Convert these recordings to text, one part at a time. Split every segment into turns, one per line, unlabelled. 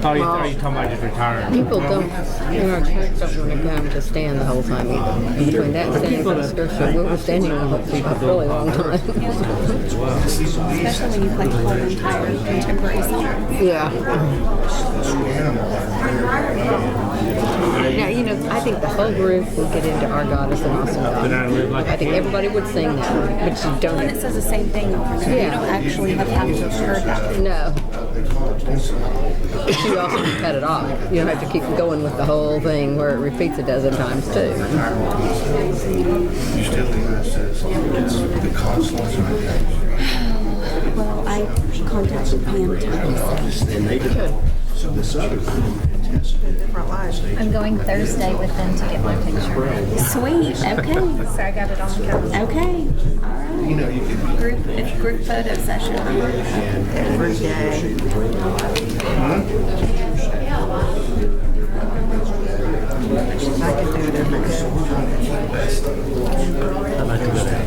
Oh, are you talking about just retiring?
People don't, in our church, don't want to come to stand the whole time either. And between that and standing for the scripture, we were standing on it for a really long time.
Especially when you play whole entire contemporary song.
Yeah. Now, you know, I think the whole group will get into Our God is an Awesome God. I think everybody would sing that, but you don't.
And it says the same thing over there.
Yeah.
You don't actually have to have heard that.
No. But you also can cut it off. You don't have to keep going with the whole thing where it repeats a dozen times too.
You still think that says the consulates right there?
Well, I contacted Pam twice.
So this other
I'm going Thursday with them to get my picture.
Sweet. Okay.
So I got it on the calendar.
Okay. All right.
you know, you can
Group photo session.
Every day. I can do it every day.
I'd like to go there.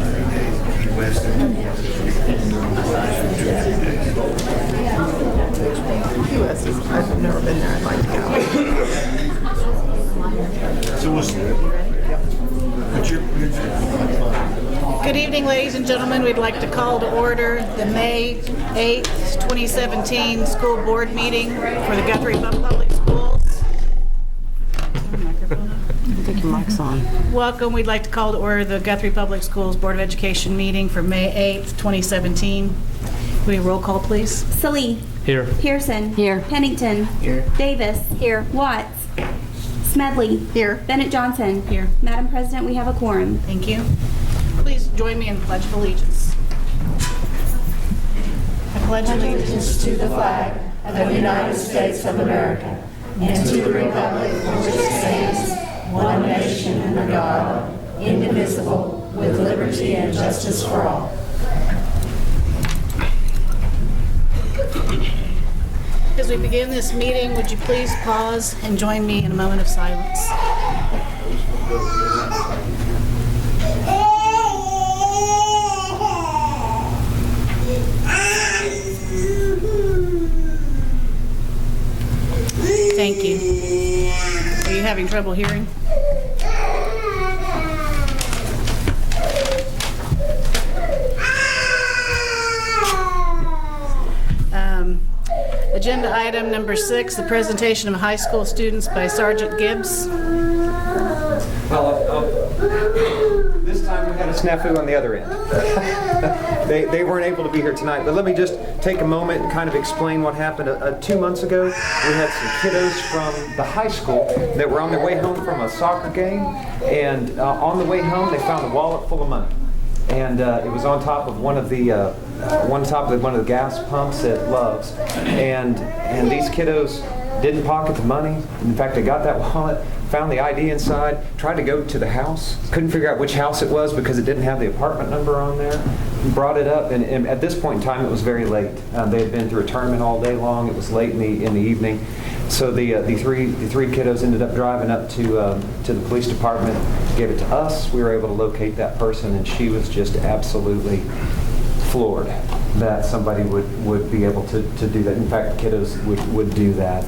I've never been there. I'd like to go.
So what's your
Good evening, ladies and gentlemen. We'd like to call to order the May 8th, 2017 school board meeting for the Guthrie Public Schools.
Take your mics on.
Welcome. We'd like to call to order the Guthrie Public Schools Board of Education meeting for May 8th, 2017. Will you roll call, please?
Salee.
Here.
Pearson.
Here.
Pennington.
Here.
Davis. Here. Watts. Smedley.
Here.
Bennett Johnson.
Here.
Madam President, we have a quorum.
Thank you. Please join me in the Pledge of Allegiance. I pledge allegiance
to the flag of the United States of America and to the republic for which it stands, one nation under God, indivisible, with liberty and justice for all.
As we begin this meeting, would you please pause and join me in a moment of silence? Thank you. Are you having trouble hearing? Agenda item number 6, the presentation of high school students by Sergeant Gibbs.
Well, this time we had a snafu on the other end. They weren't able to be here tonight, but let me just take a moment and kind of explain what happened. 2 months ago, we had some kiddos from the high school that were on their way home from a soccer game, and on the way home they found a wallet full of money. And it was on top of one of the gas pumps at Love's, and these kiddos didn't pocket the money. In fact, they got that wallet, found the ID inside, tried to go to the house, couldn't figure out which house it was because it didn't have the apartment number on there. Brought it up, and at this point in time, it was very late. They had been through a tournament all day long. It was late in the evening. So the three kiddos ended up driving up to the police department, gave it to us. We were able to locate that person, and she was just absolutely floored that somebody would be able to do that. In fact, the kiddos would do that.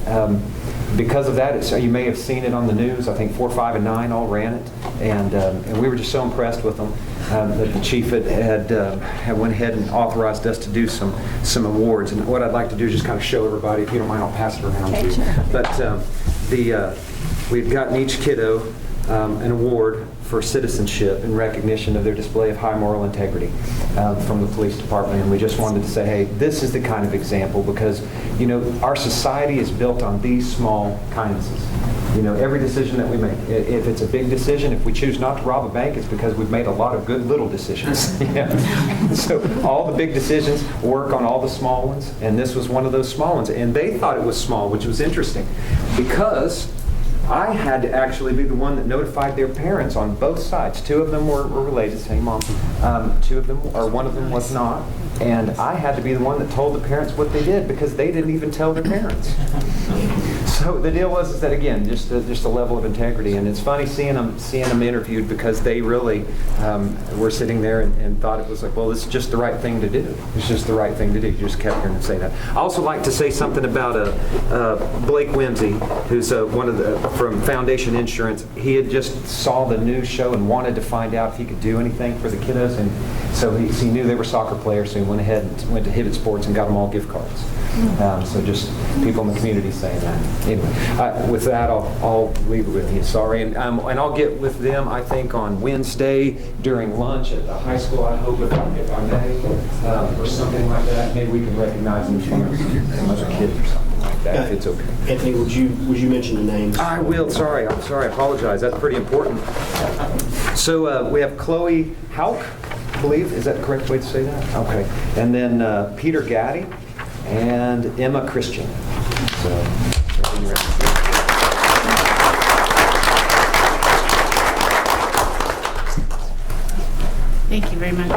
Because of that, you may have seen it on the news. I think 4, 5, and 9 all ran it, and we were just so impressed with them that the chief had went ahead and authorized us to do some awards. And what I'd like to do is just kind of show everybody. If you don't mind, I'll pass it around to you.
Sure.
But we've gotten each kiddo an award for citizenship in recognition of their display of high moral integrity from the police department. And we just wanted to say, hey, this is the kind of example, because, you know, our society is built on these small kindnesses. You know, every decision that we make, if it's a big decision, if we choose not to rob a bank, it's because we've made a lot of good little decisions. Yeah. So all the big decisions work on all the small ones, and this was one of those small ones. And they thought it was small, which was interesting, because I had to actually be the one that notified their parents on both sides. 2 of them were related, same mom. 2 of them, or one of them was not. And I had to be the one that told the parents what they did, because they didn't even tell their parents. So the deal was is that, again, just a level of integrity, and it's funny seeing them interviewed, because they really were sitting there and thought it was like, well, this is just the right thing to do. It's just the right thing to do. You just kept hearing them say that. I also like to say something about Blake Whimsy, who's one of the from Foundation Insurance. He had just saw the news show and wanted to find out if he could do anything for the kiddos, and so he knew they were soccer players, so he went ahead and went to Hibbett Sports and got them all gift cards. So just people in the community saying that. Anyway, with that, I'll leave it with you. Sorry, and I'll get with them, I think, on Wednesday during lunch at the high school. I hope if I may, or something like that. Maybe we can recognize them as a kid or something like that. If it's okay.
Anthony, would you mention the names?
I will. Sorry. I'm sorry. I apologize. That's pretty important. So we have Chloe Hauk, I believe. Is that the correct way to say that? Okay. And then Peter Gaddy and Emma Christian. So,
Thank you very much.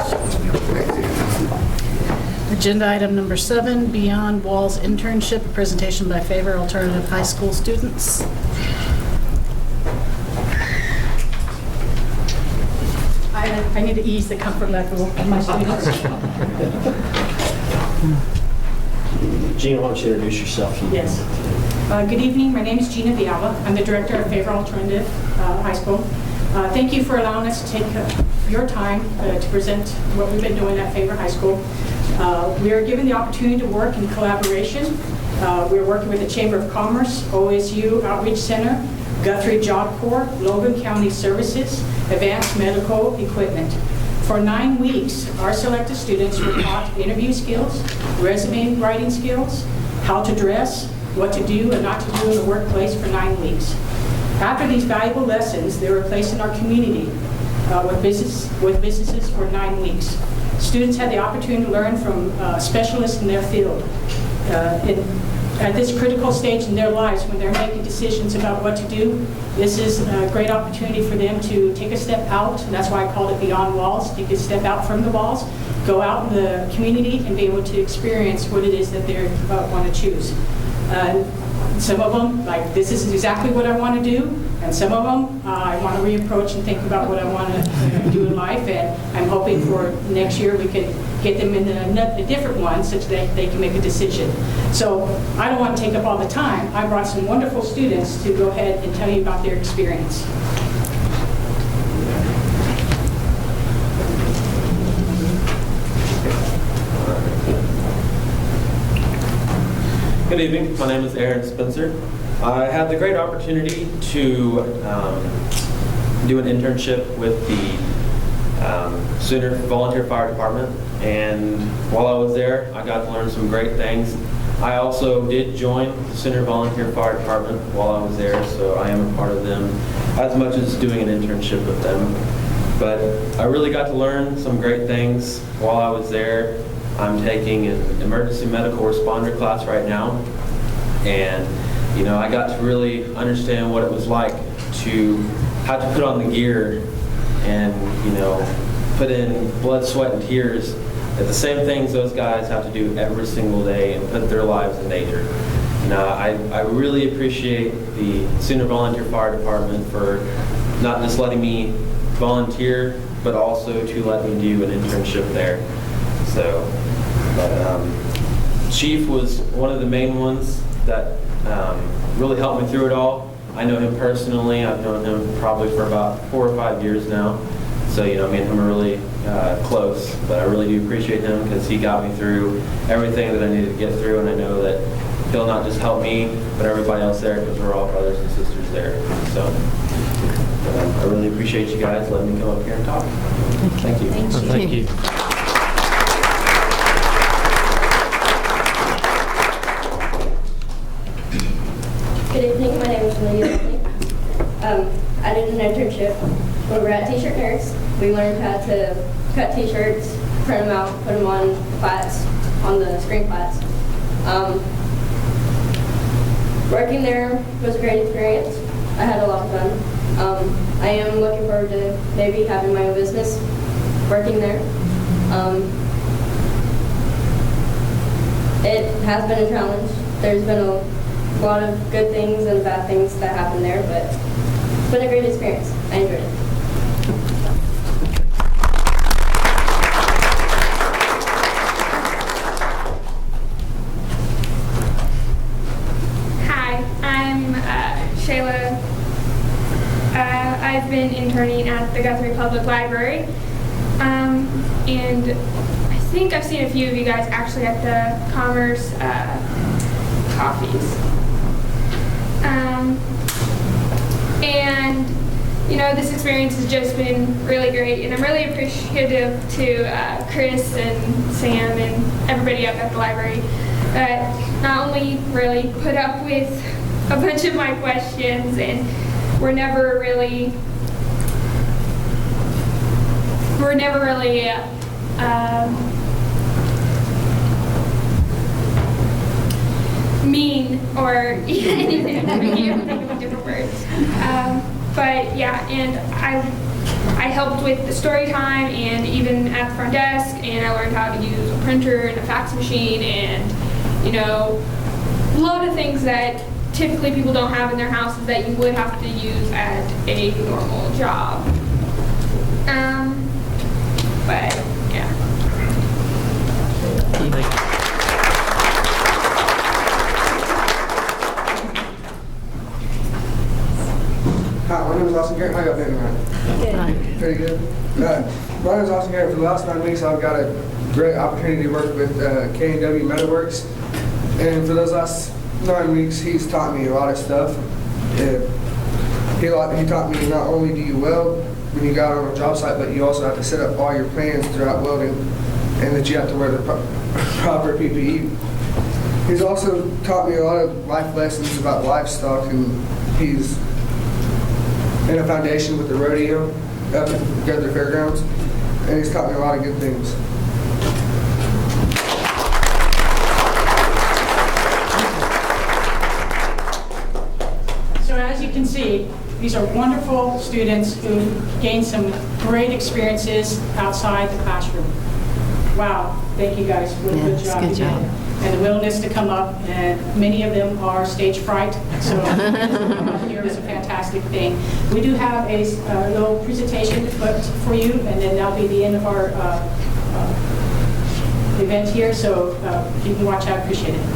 Agenda item number 7, Beyond Walls Internship, a presentation by Favor Alternative High School students. I need to ease the comfort level of my students.
Gina, why don't you introduce yourself?
Yes. Good evening. My name is Gina Viala. I'm the director of Favor Alternative High School. Thank you for allowing us to take your time to present what we've been doing at Favor High School. We are given the opportunity to work in collaboration. We're working with the Chamber of Commerce, OSU Outreach Center, Guthrie Job Corps, Logan County Services, Advanced Medical Equipment. For 9 weeks, our selected students were taught interview skills, resume writing skills, how to dress, what to do and not to do in the workplace for 9 weeks. After these valuable lessons, they were placed in our community with businesses for 9 weeks. Students had the opportunity to learn from specialists in their field. At this critical stage in their lives, when they're making decisions about what to do, this is a great opportunity for them to take a step out. And that's why I called it Beyond Walls. Take a step out from the walls, go out in the community and be able to experience what it is that they want to choose. Some of them, like, this is exactly what I want to do, and some of them, I want to reapproach and think about what I want to do in life, and I'm hoping for next year we can get them in a different one such that they can make a decision. So I don't want to take up all the time. I brought some wonderful students to go ahead and tell you about their experience.
Good evening. My name is Aaron Spencer. I had the great opportunity to do an internship with the Sooner Volunteer Fire Department, and while I was there, I got to learn some great things. I also did join the Sooner Volunteer Fire Department while I was there, so I am a part of them as much as doing an internship with them. But I really got to learn some great things while I was there. I'm taking an emergency medical responder class right now, and I got to really understand what it was like to have to put on the gear and put in blood, sweat, and tears at the same things those guys have to do every single day and put their lives in danger. I really appreciate the Sooner Volunteer Fire Department for not just letting me volunteer, but also to let me do an internship there. So, Chief was one of the main ones that really helped me through it all. I know him personally. I've known him probably for about 4 or 5 years now. So, me and him are really close, but I really do appreciate him because he got me through everything that I needed to get through, and I know that he'll not just help me, but everybody else there, because we're all brothers and sisters there. So, I really appreciate you guys letting me come up here and talk. Thank you.
Thank you.
Good evening, my name is Lydia. I did an internship over at T-Shirt Nerds. We learned how to cut T-shirts, print them out, put them on plats, on the screen plats. Working there was a great experience. I had a lot of fun. I am looking forward to maybe having my own business working there. It has been a challenge. There's been a lot of good things and bad things that happened there, but it's been a great experience. I enjoyed it.
Hi, I'm Shayla. I've been interning at the Guthrie Public Library, and I think I've seen a few of you guys actually at the Commerce coffees. And you know, this experience has just been really great, and I'm really appreciative to Chris and Sam and everybody up at the library that not only really put up with a bunch of my questions and were never really mean or anything. I can't think of different words. But yeah, and I helped with the story time and even at the front desk, and I learned how to use a printer and a fax machine and, you know, a lot of things that typically people don't have in their houses that you would have to use at a normal job. But yeah.
Hi, my name is Austin Garrett. How y'all doing tonight? Good. Pretty good. My name is Austin Garrett. For the last 9 weeks, I've got a great opportunity to work with K&W Metalworks. And for those last 9 weeks, he's taught me a lot of stuff. He taught me not only do you weld when you got on a job site, but you also have to set up all your plans throughout welding, and that you have to wear the proper PPE. He's also taught me a lot of life lessons about livestock, and he's in a foundation with the rodeo up at Guthrie Fairgrounds, and he's taught me a lot of good things.
So as you can see, these are wonderful students who gained some great experiences outside the classroom. Wow, thank you guys for a good job.
Good job.
And the willingness to come up, and many of them are stage fright, so here is a fantastic thing. We do have a little presentation for you, and then that'll be the end of our event here, so if you can watch out, I appreciate it.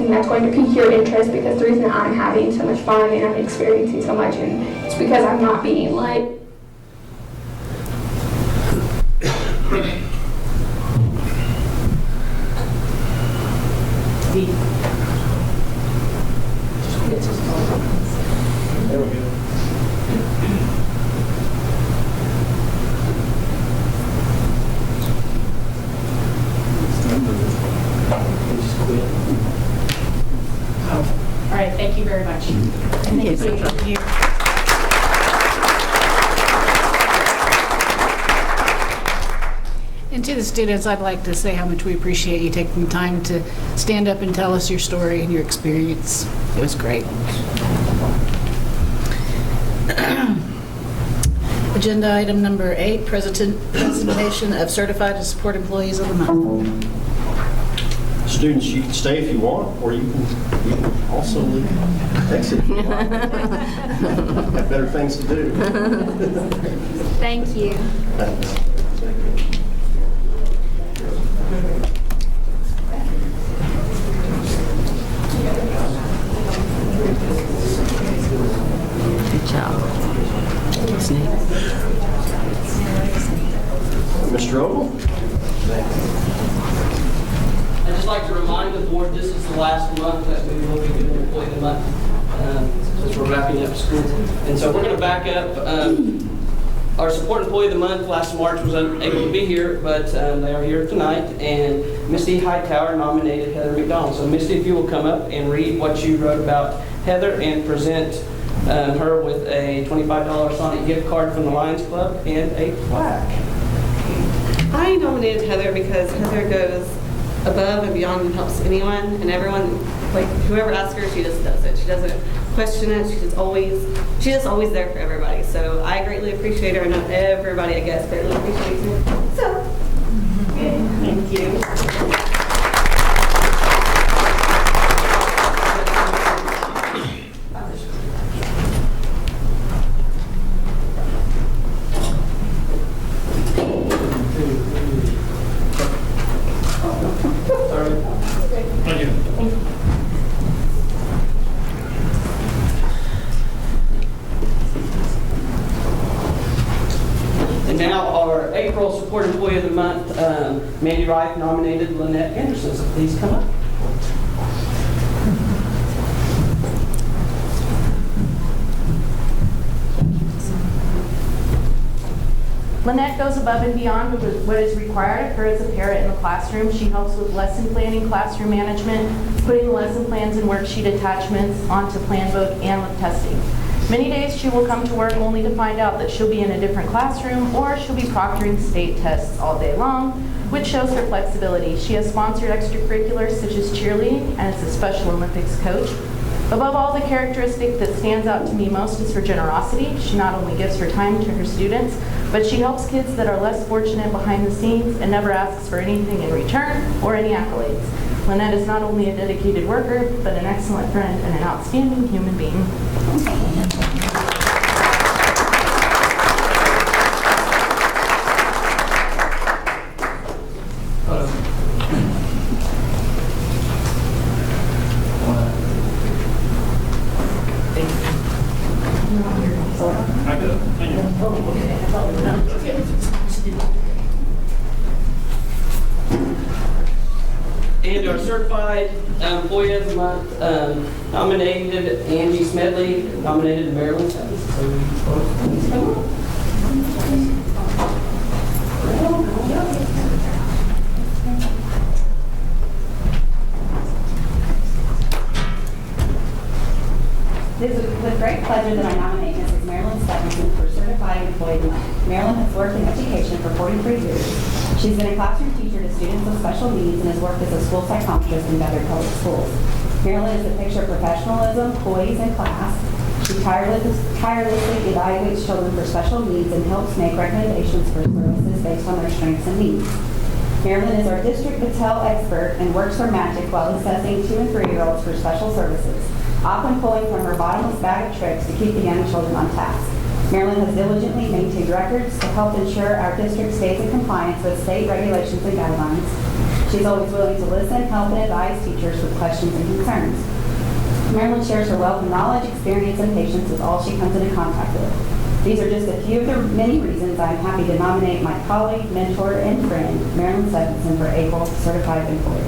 something that's going to pique your interest, because the reason that I'm having so much fun and I'm experiencing so much, and it's because I'm not being like.
There we go.
All right, thank you very much.
Thank you.
Thank you. And to the students, I'd like to say how much we appreciate you taking the time to stand up and tell us your story and your experience. It was great. Agenda item number 8, presentation of certified and support employees of the month.
Students, you can stay if you want, or you can also leave. Exit if you want. Have better things to do.
Thank you.
Thanks.
Good job. What's neat?
Mr. Ogle?
I'd just like to remind the board this is the last month that we will be doing Employee of the Month since we're wrapping up school. And so we're going to back up. Our Support Employee of the Month last March was unable to be here, but they are here tonight. And Misty Hightower nominated Heather McDonald. So Misty, if you will come up and read what you wrote about Heather and present her with a $25 Sonic gift card from the Lions Club and a plaque.
I nominated Heather because Heather goes above and beyond and helps anyone and everyone. Like, whoever asks her, she just does it. She doesn't question it. She's just always there for everybody. So I greatly appreciate her. I know everybody, I guess, greatly appreciates her. So, thank you.
And now our April Support Employee of the Month, Mandy Wright nominated Lynette Anderson. So please come up.
Lynette goes above and beyond what is required of her as a parent in the classroom. She helps with lesson planning, classroom management, putting the lesson plans and worksheet attachments onto plan book, and with testing. Many days she will come to work only to find out that she'll be in a different classroom or she'll be proctoring state tests all day long, which shows her flexibility. She has sponsored extracurriculars such as cheerleading and is a Special Olympics coach. Above all, the characteristic that stands out to me most is her generosity. She not only gives her time to her students, but she helps kids that are less fortunate behind the scenes and never asks for anything in return or any accolades. Lynette is not only a dedicated worker, but an excellent friend and an outstanding human being.
And our Certified Employee of the Month nominated Angie Smedley, nominated Marilyn Sutton. So please come on.
It is with great pleasure that I nominate Mrs. Marilyn Stephenson for Certified Employee of the Month. Marilyn has worked in education for 43 years. She's been a classroom teacher to students with special needs and has worked as a school psychologist in Guthrie Public Schools. Marilyn is a picture of professionalism, poise, and class. She tirelessly evaluates children for special needs and helps make recommendations for services based on their strengths and needs. Marilyn is our district Patel expert and works her magic while assessing 2- and 3-year-olds for special services, often pulling from her bottomless bag of tricks to keep the young children on task. Marilyn has diligently maintained records to help ensure our district stays in compliance with state regulations and guidelines. She's always willing to listen, help, and advise teachers with questions and concerns. Marilyn shares her wealth of knowledge, experience, and patience with all she comes into contact with. These are just a few of the many reasons I'm happy to nominate my colleague, mentor, and friend, Marilyn Stephenson, for April Certified Employee.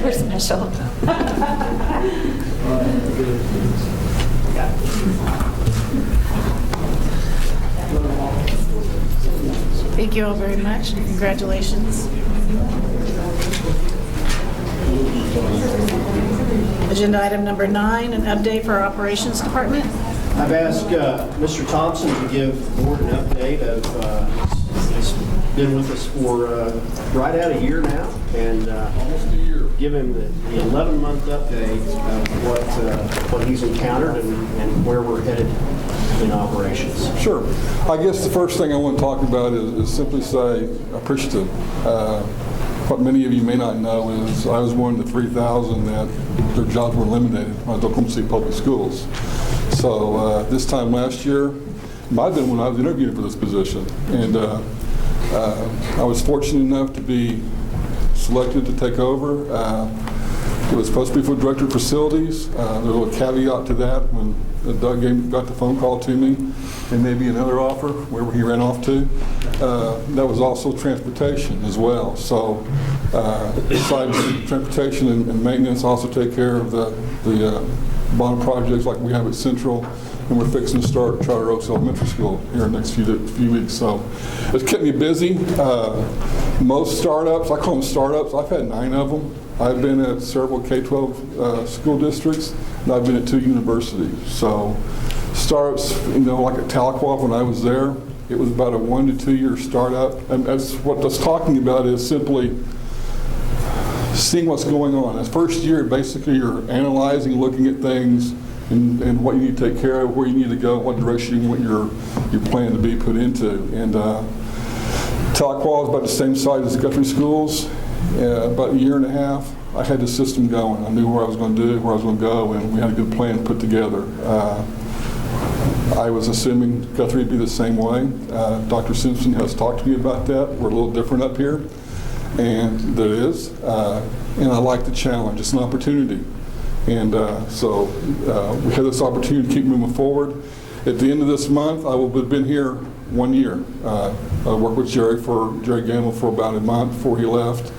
We're special.
Thank you all very much. Congratulations. Agenda item number 9, an update for our operations department.
I've asked Mr. Thompson to give the board an update of, he's been with us for right at a year now, and almost a year. Give him the 11-month update of what he's encountered and where we're headed in operations.
Sure. I guess the first thing I want to talk about is simply say appreciative. What many of you may not know is I was one of the 3,000 that their jobs were eliminated by Oklahoma City Public Schools. So this time last year, might have been when I was interviewing for this position, and I was fortunate enough to be selected to take over. It was supposed to be for Director of Facilities. There was a caveat to that when Doug got the phone call to me, and maybe another offer, wherever he ran off to. That was also transportation as well. So besides transportation and maintenance, also take care of the bond projects like we have at Central, and we're fixing to start Charter Oaks Elementary School here in the next few weeks. So it's kept me busy. Most startups, I call them startups, I've had 9 of them. I've been at several K-12 school districts, and I've been at 2 universities. So startups, like at Tahlequah when I was there, it was about a 1 to 2 year startup. And that's what that's talking about is simply seeing what's going on. As first year, basically you're analyzing, looking at things, and what you need to take care of, where you need to go, what direction you want your plan to be put into. And Tahlequah is about the same size as Guthrie schools. About a year and a half, I had the system going. I knew where I was going to do, where I was going to go, and we had a good plan put together. I was assuming Guthrie would be the same way. Dr. Simpson has talked to me about that. We're a little different up here, and there is. And I like the challenge. It's an opportunity. And so we had this opportunity to keep moving forward. At the end of this month, I will have been here 1 year. I worked with Jerry Gamble for about a month before he left,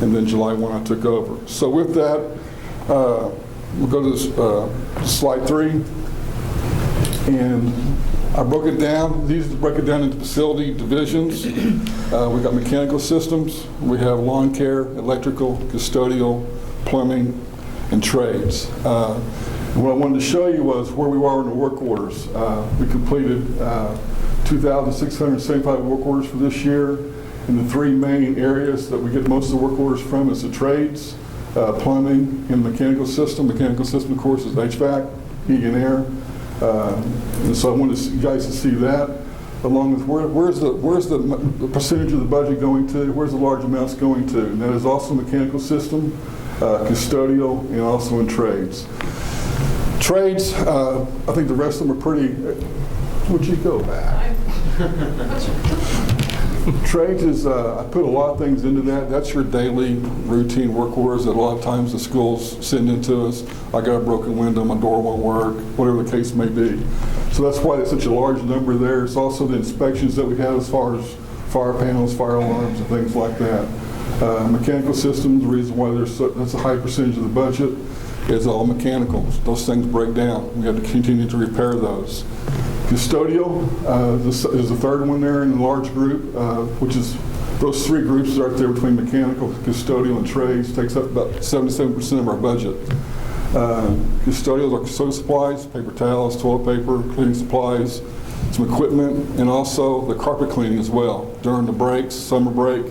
and then July 1 I took over. So with that, we'll go to slide 3. And I broke it down. These break it down into facility divisions. We've got mechanical systems. We have lawn care, electrical, custodial, plumbing, and trades. What I wanted to show you was where we are in the work orders. We completed 2,675 work orders for this year. And the 3 main areas that we get most of the work orders from is the trades, plumbing, and mechanical system. Mechanical system, of course, is HVAC, heating and air. And so I wanted you guys to see that, along with where's the percentage of the budget going to, where's the large amounts going to, and that is also mechanical system, custodial, and also in trades. Trades, I think the rest of them are pretty, would you go back? Trades is, I put a lot of things into that. That's your daily routine work orders that a lot of times the schools send into us. I got a broken window, my door won't work, whatever the case may be. So that's why there's such a large number there. It's also the inspections that we have as far as fire panels, fire alarms, and things like that. Mechanical systems, the reason why that's a high percentage of the budget is all mechanicals. Those things break down. We have to continue to repair those. Custodial is the third one there in the large group, which is those 3 groups right there between mechanical, custodial, and trades takes up about 77% of our budget. Custodials are custodial supplies, paper towels, toilet paper, cleaning supplies, some equipment, and also the carpet cleaning as well. During the breaks, summer break,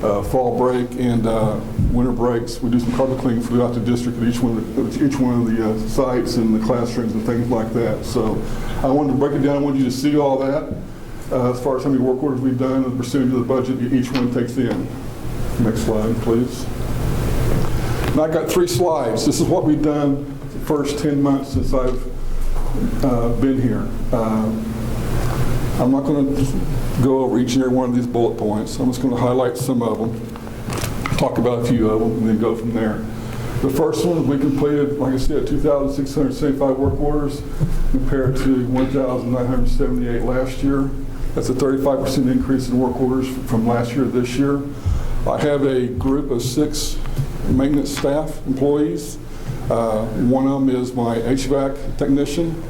fall break, and winter breaks, we do some carpet cleaning throughout the district at each one of the sites and the classrooms and things like that. So I wanted to break it down. I wanted you to see all that as far as how many work orders we've done and the percentage of the budget each one takes in. Next slide, please. And I got 3 slides. This is what we've done the first 10 months since I've been here. I'm not going to go over each and every one of these bullet points. I'm just going to highlight some of them, talk about a few of them, and then go from there. The first one, we completed, like I said, 2,675 work orders compared to 1,978 last year. That's a 35% increase in work orders from last year to this year. I have a group of 6 maintenance staff employees. One of them is my HVAC technician,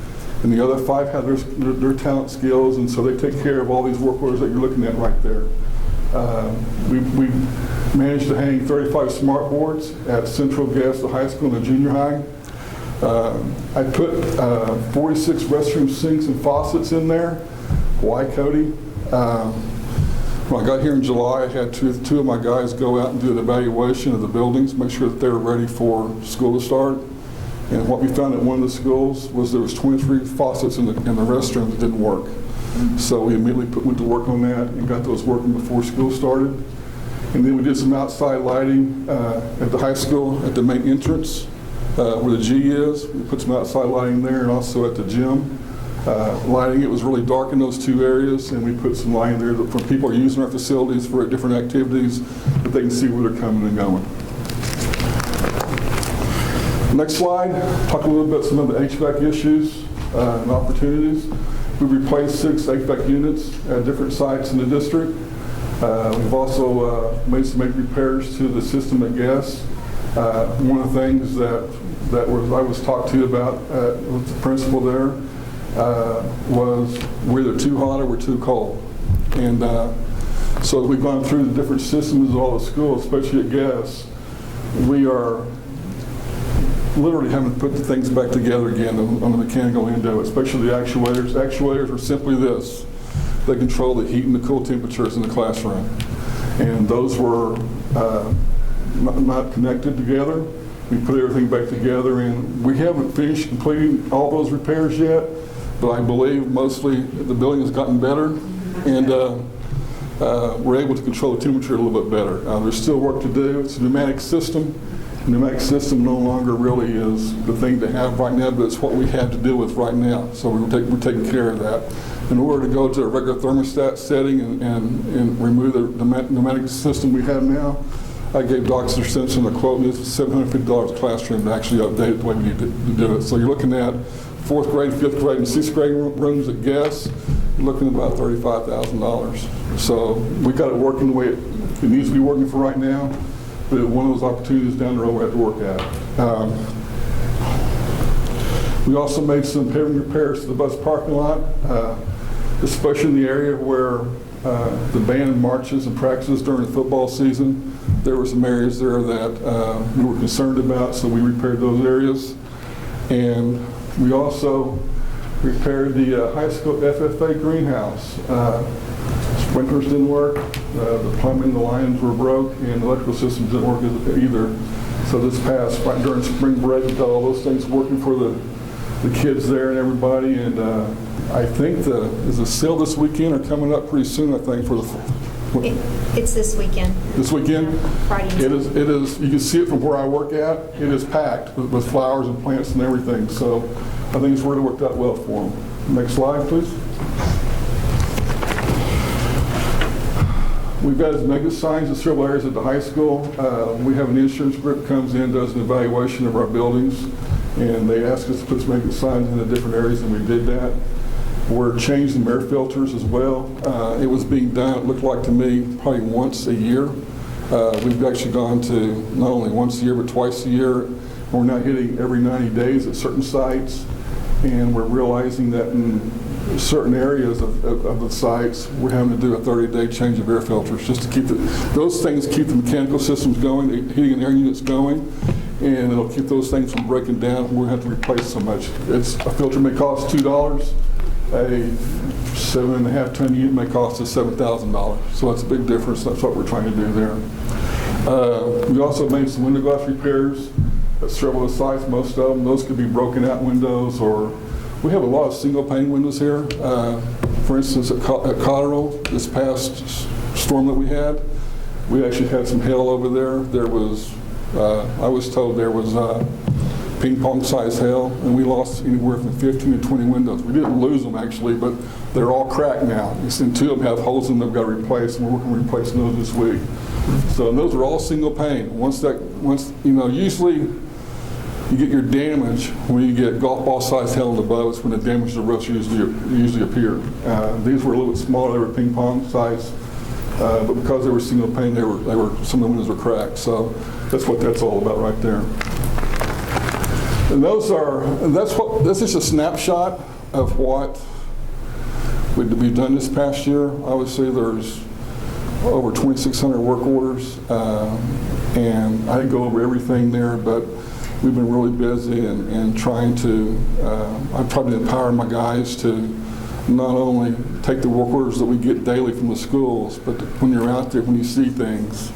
and the other 5 have their talent skills, and so they take care of all these work orders that you're looking at right there. We managed to hang 35 smart boards at Central Gas, the high school, and the junior high. I put 46 restroom sinks and faucets in there. Why, Cody? When I got here in July, I had two of my guys go out and do an evaluation of the buildings, make sure that they were ready for school to start. And what we found at one of the schools was there was 23 faucets in the restroom that didn't work. So we immediately went to work on that and got those working before school started. And then we did some outside lighting at the high school at the main entrance where the G is. We put some outside lighting there, and also at the gym. Lighting, it was really dark in those 2 areas, and we put some lighting there for people who are using our facilities for different activities, that they can see where they're coming and going. Next slide, talk a little bit about some of the HVAC issues and opportunities. We replaced 6 HVAC units at different sites in the district. We've also made some major repairs to the system at gas. One of the things that I was talked to about with the principal there was we're either too hot or we're too cold. And so we've gone through the different systems of all the schools, especially at gas. We are literally having to put the things back together again on the mechanical end of it, especially the actuators. Actuators are simply this. They control the heat and the cool temperatures in the classroom. And those were not connected together. We put everything back together, and we haven't finished completing all those repairs yet, but I believe mostly the building has gotten better, and we're able to control the temperature a little bit better. There's still work to do. It's a pneumatic system. The pneumatic system no longer really is the thing to have right now, but it's what we have to deal with right now. So we're taking care of that. In order to go to a regular thermostat setting and remove the pneumatic system we have now, I gave Dr. Simpson a quote, and it's $750 a classroom to actually update it the way we need to do it. So you're looking at 4th grade, 5th grade, and 6th grade rooms at Guess, you're looking at about $35,000. So we got it working the way it needs to be working for right now, but one of those opportunities down the road we have to work at. We also made some paving repairs to the bus parking lot, especially in the area where the band marches and practices during the football season. There were some areas there that we were concerned about, so we repaired those areas. And we also repaired the high school FFA greenhouse. Sprinklers didn't work, the plumbing, the lines were broke, and the electrical systems didn't work either. So this past, right during spring break, we got all those things working for the kids there and everybody. And I think is a sale this weekend or coming up pretty soon, I think, for the
It's this weekend.
This weekend?
Friday.
It is, you can see it from where I work at. It is packed with flowers and plants and everything. So I think it's really worked out well for them. Next slide, please. We've got mega signs in several areas at the high school. We have an insurance group that comes in, does an evaluation of our buildings, and they ask us to put some mega signs in the different areas, and we did that. We're changing air filters as well. It was being done, it looked like to me, probably once a year. We've actually gone to not only once a year, but twice a year. We're now hitting every 90 days at certain sites, and we're realizing that in certain areas of the sites, we're having to do a 30-day change of air filters just to keep those things keep the mechanical systems going, the heating and air units going, and it'll keep those things from breaking down. We have to replace so much. A filter may cost $2. A 7.5 ton unit may cost us $7,000. So that's a big difference. That's what we're trying to do there. We also made some window glass repairs at several of the sites. Most of them, those could be broken out windows, or we have a lot of single pane windows here. For instance, at Cotterill, this past storm that we actually had some hail over there. There was I was told there was ping pong size hail, and we lost anywhere from 15 to 20 windows. We didn't lose them actually, but they're all cracked now. And 2 of them have holes in them that we've got to replace, and we're working on replacing those this week. So those are all single pane. Once usually you get your damage when you get golf ball size hail in the boats, when the damage to the roofs usually appear. These were a little bit smaller, they were ping pong size, but because they were single pane, some of the windows were cracked. So that's what that's all about right there. And this is a snapshot of what we've done this past year. Obviously, there's over 2,600 work orders, and I didn't go over everything there, but we've been really busy and trying to, I've tried to empower my guys to not only take the work orders that we get daily from the schools, but when you're out there, when you see things,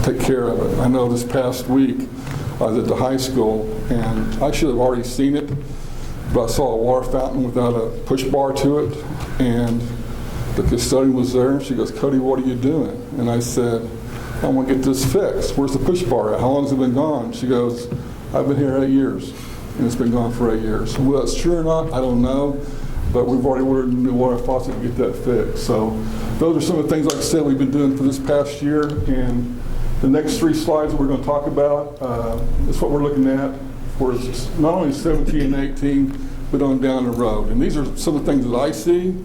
take care of it. I know this past week, I was at the high school, and I should have already seen it, but I saw a water fountain without a push bar to it, and the custodian was there. She goes, "Cody, what are you doing?" And I said, "I want to get this fixed. Where's the push bar at? How long has it been gone?" She goes, "I've been here 8 years, and it's been gone for 8 years." Well, that's true or not, I don't know, but we've already ordered a new water faucet to get that fixed. So those are some of the things, like I said, we've been doing for this past year, and the next 3 slides that we're going to talk about is what we're looking at for not only 17 and 18, but on down the road. And these are some of the things that I see.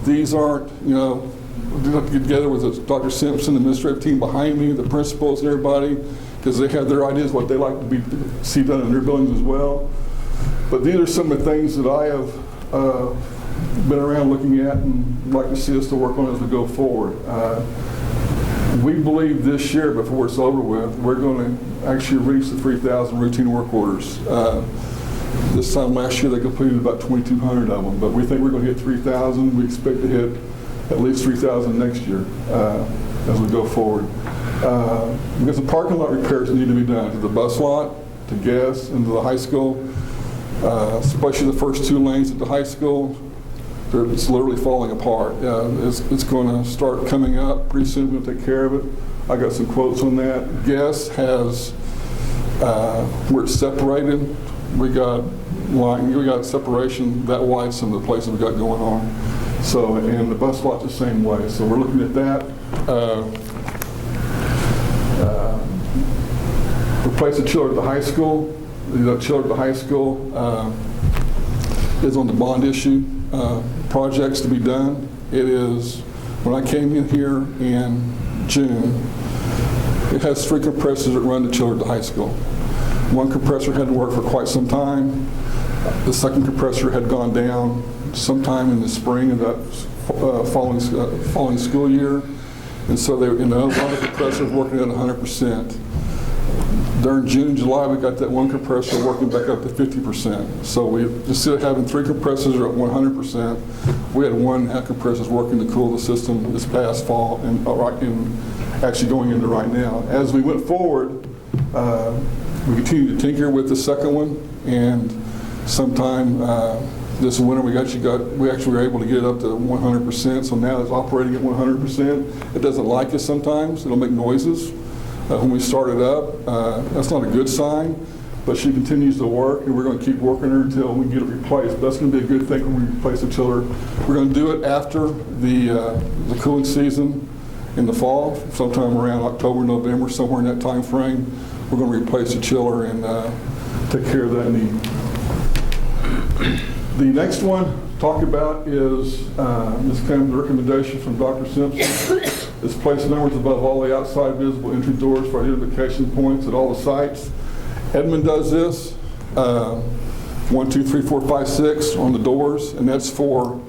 These aren't, we have to get together with Dr. Simpson, the administrative team behind me, the principals and everybody, because they have their ideas what they like to see done in their buildings as well. But these are some of the things that I have been around looking at and like to see us to work on as we go forward. We believe this year, before it's over with, we're going to actually reach the 3,000 routine work orders. This time last year, they completed about 2,200 of them, but we think we're going to hit 3,000. We expect to hit at least 3,000 next year as we go forward. Because the parking lot repairs need to be done to the bus lot, to Guess, and to the high school, especially the first 2 lanes at the high school. It's literally falling apart. It's going to start coming up pretty soon. We'll take care of it. I got some quotes on that. Guess has where it's separated. We got separation that wide. Some of the places we got going on. So, and the bus lot's the same way. So we're looking at that. Replace the chiller at the high school. The chiller at the high school is on the bond issue. Projects to be done. It is, when I came in here in June, it has 3 compressors that run the chiller at the high school. 1 compressor hadn't worked for quite some time. The 2nd compressor had gone down sometime in the spring of that following school year. And so the other compressor was working at 100%. During June and July, we got that 1 compressor working back up to 50%. So we, instead of having 3 compressors at 100%, we had 1 compressor working to cool the system this past fall and actually going into right now. As we went forward, we continued to tinker with the 2nd one, and sometime this winter we actually were able to get it up to 100%. So now it's operating at 100%. It doesn't like it sometimes. It'll make noises. When we start it up, that's not a good sign, but she continues to work, and we're going to keep working her until we get it replaced. But that's going to be a good thing when we replace the chiller. We're going to do it after the cooling season in the fall, sometime around October, November, somewhere in that time frame. We're going to replace the chiller and take care of that need. The next one to talk about is this kind of recommendation from Dr. Simpson. It's place numbers above all the outside visible entry doors for identification points at all the sites. Edmund does this, 1, 2, 3, 4, 5, 6 on the doors, and that's for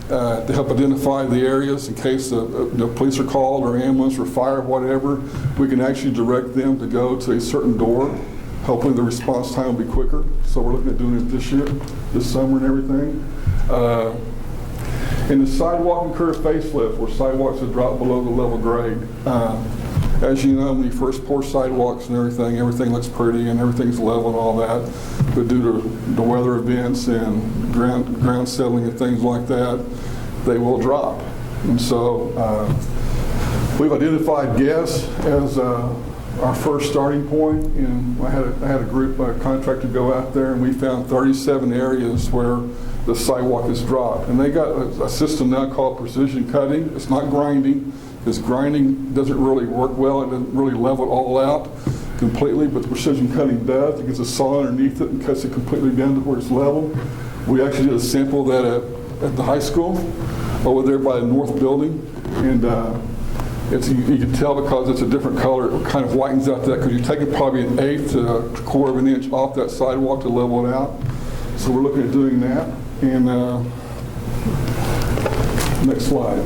to help identify the areas in case the police are called or ambulance or fire or whatever. We can actually direct them to go to a certain door. Hopefully the response time will be quicker. So we're looking at doing it this year, this summer and everything. In the sidewalk and curb facelift, where sidewalks have dropped below the level grade. As you know, when you first pour sidewalks and everything looks pretty and everything's level and all that. But due to the weather events and ground settling and things like that, they will drop. And so we've identified Guess as our first starting point, and I had a group, a contractor go out there, and we found 37 areas where the sidewalk is dropped. And they got a system now called precision cutting. It's not grinding, because grinding doesn't really work well. It doesn't really level it all out completely, but the precision cutting does. It gets a saw underneath it and cuts it completely down to where it's level. We actually did a sample of that at the high school over there by the north building, and you can tell because it's a different color, it kind of whitens out that, because you're taking probably an eighth to a quarter of an inch off that sidewalk to level it out. So we're looking at doing that. And next slide.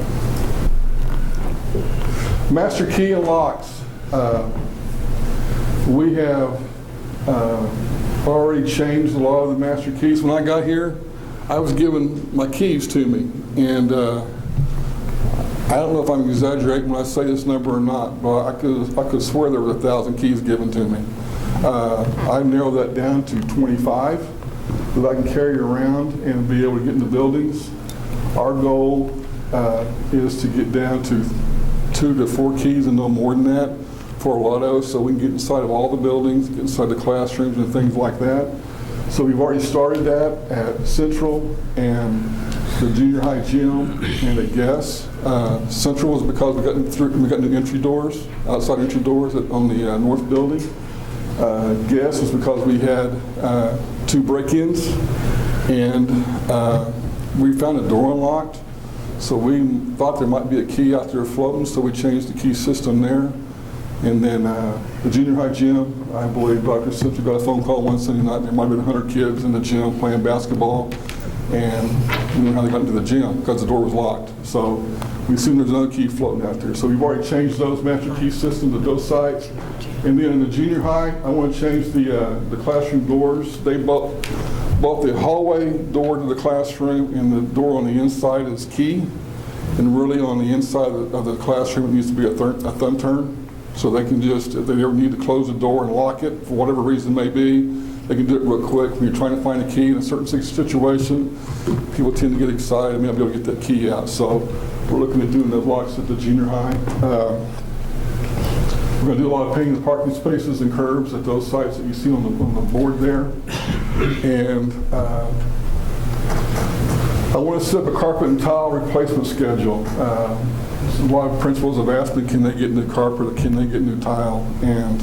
Master key and locks. We have already changed a lot of the master keys. When I got here, I was given my keys to me, and I don't know if I'm exaggerating when I say this number or not, but I could swear there was 1,000 keys given to me. I've narrowed that down to 25 that I can carry around and be able to get into buildings. Our goal is to get down to 2 to 4 keys and no more than that for a lotto, so we can get inside of all the buildings, get inside the classrooms and things like that. So we've already started that at Central and the junior high gym and at Guess. Central was because we got new entry doors, outside entry doors on the north building. Guess was because we had 2 break-ins, and we found a door unlocked. So we thought there might be a key out there floating, so we changed the key system there. And then the junior high gym, I believe Dr. Simpson got a phone call one Sunday night. There might have been 100 kids in the gym playing basketball, and we don't know how they got into the gym because the door was locked. So we assume there's another key floating out there. So we've already changed those master key systems at those sites. And then in the junior high, I want to change the classroom doors. They both the hallway door to the classroom and the door on the inside is key. And really on the inside of the classroom, it needs to be a thumb turn. So they can just, if they ever need to close the door and lock it, for whatever reason it may be, they can do it real quick. When you're trying to find a key in a certain situation, people tend to get excited and be able to get that key out. So we're looking at doing those locks at the junior high. We're going to do a lot of painting the parking spaces and curbs at those sites that you see on the board there. And I want to set up a carpet and tile replacement schedule. A lot of principals have asked me, can they get new carpet or can they get new tile? And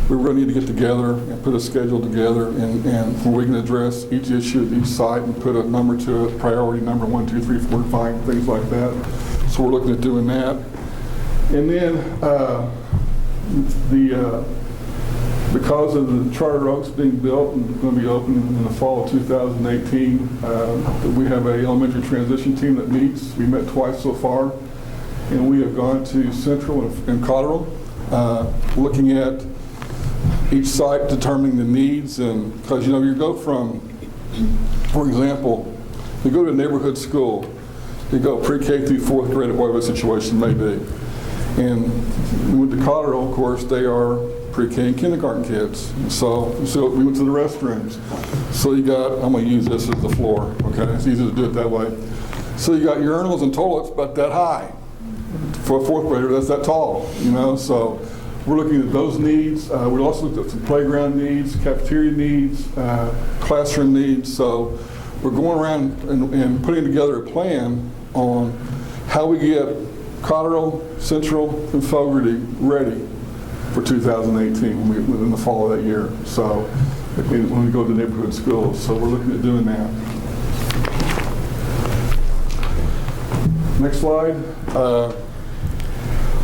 we really need to get together and put a schedule together and where we can address each issue at each site and put a number to it, priority number 1, 2, 3, 4, 5, things like that. So we're looking at doing that. And then because of the Charter Oaks being built and going to be open in the fall of 2018, we have an elementary transition team that meets. We met twice so far. And we have gone to Central and Cotterell, looking at each site, determining the needs, and because you go from, for example, you go to a neighborhood school, you go pre-K through 4th grade, whatever the situation may be. And with the Cotterell, of course, they are pre-K and kindergarten kids. So we went to the restrooms. So you got, I'm going to use this as the floor, okay? It's easy to do it that way. So you got urinals and toilets about that high. For a 4th grader, that's that tall, So we're looking at those needs. We also looked at some playground needs, cafeteria needs, classroom needs. So we're going around and putting together a plan on how we get Cotterell, Central, and Fogarty ready for 2018 within the fall of that year. So when we go to the neighborhood schools. So we're looking at doing that. Next slide.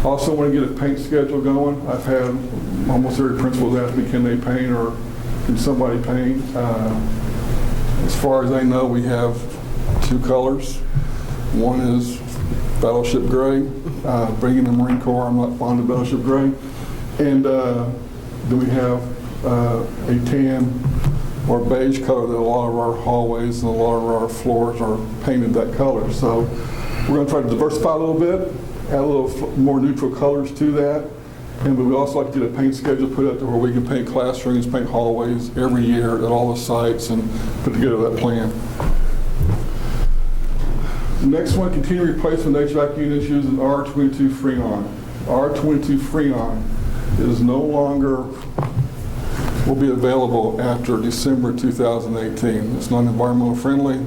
Also want to get a paint schedule going. I've had almost every principal ask me, can they paint or can somebody paint? As far as I know, we have 2 colors. One is Battleship Gray, bringing the Marine Corps. I'm not fond of Battleship Gray. And then we have a tan or beige color that a lot of our hallways and a lot of our floors are painted that color. So we're going to try to diversify a little bit, add a little more neutral colors to that. And we also like to get a paint schedule put out there where we can paint classrooms, paint hallways every year at all the sites and put together that plan. The next one, continue replacement HVAC units using R22 Freon. R22 Freon is no longer, will be available after December 2018. It's not environmental friendly.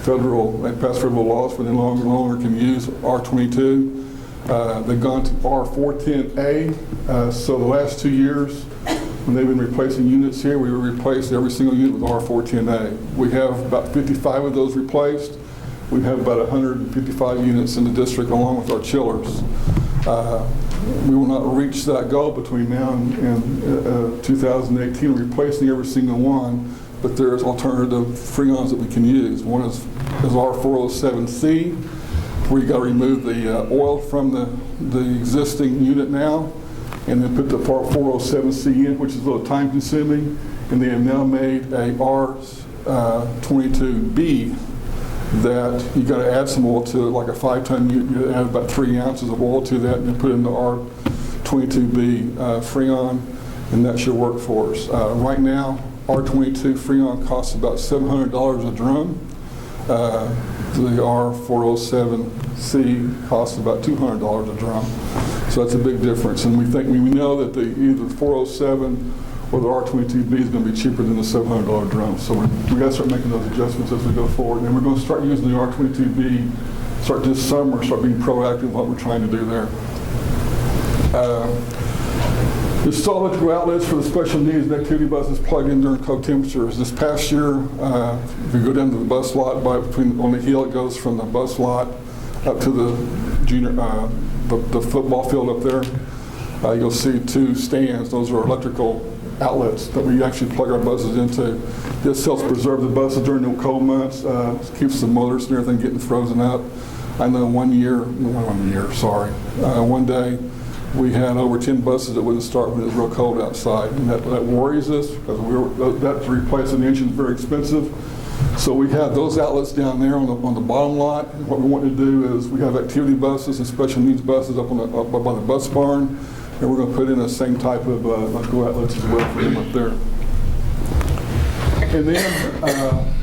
They passed federal laws for they no longer can use R22. They've gone to R410A. So the last 2 years, when they've been replacing units here, we replaced every single unit with R410A. We have about 55 of those replaced. We have about 155 units in the district along with our chillers. We will not reach that goal between now and 2018, replacing every single one, but there's alternative freons that we can use. One is R407C, where you got to remove the oil from the existing unit now, and then put the R407C in, which is a little time consuming, and they have now made a R22B that you got to add some oil to it, like a 5-ton unit. You add about 3 ounces of oil to that, and then put in the R22B freon, and that should work for us. Right now, R22 freon costs about $700 a drum. The R407C costs about $200 a drum. So that's a big difference, and we know that either the 407 or the R22B is going to be cheaper than the $700 drum. So we got to start making those adjustments as we go forward. And we're going to start using the R22B, start this summer, start being proactive in what we're trying to do there. Install electrical outlets for the special needs and activity buses plugged in during cold temperatures. This past year, if you go down to the bus lot, on the hill it goes from the bus lot up to the football field up there. You'll see 2 stands. Those are electrical outlets that we actually plug our buses into. This helps preserve the buses during the cold months, keeps the motors and everything getting frozen up. I know one day we had over 10 buses that wouldn't start when it was real cold outside, and that worries us because that to replace an engine is very expensive. So we have those outlets down there on the bottom lot. And what we want to do is we have activity buses and special needs buses up by the bus barn, and we're going to put in the same type of electrical outlets as well for them up there. And then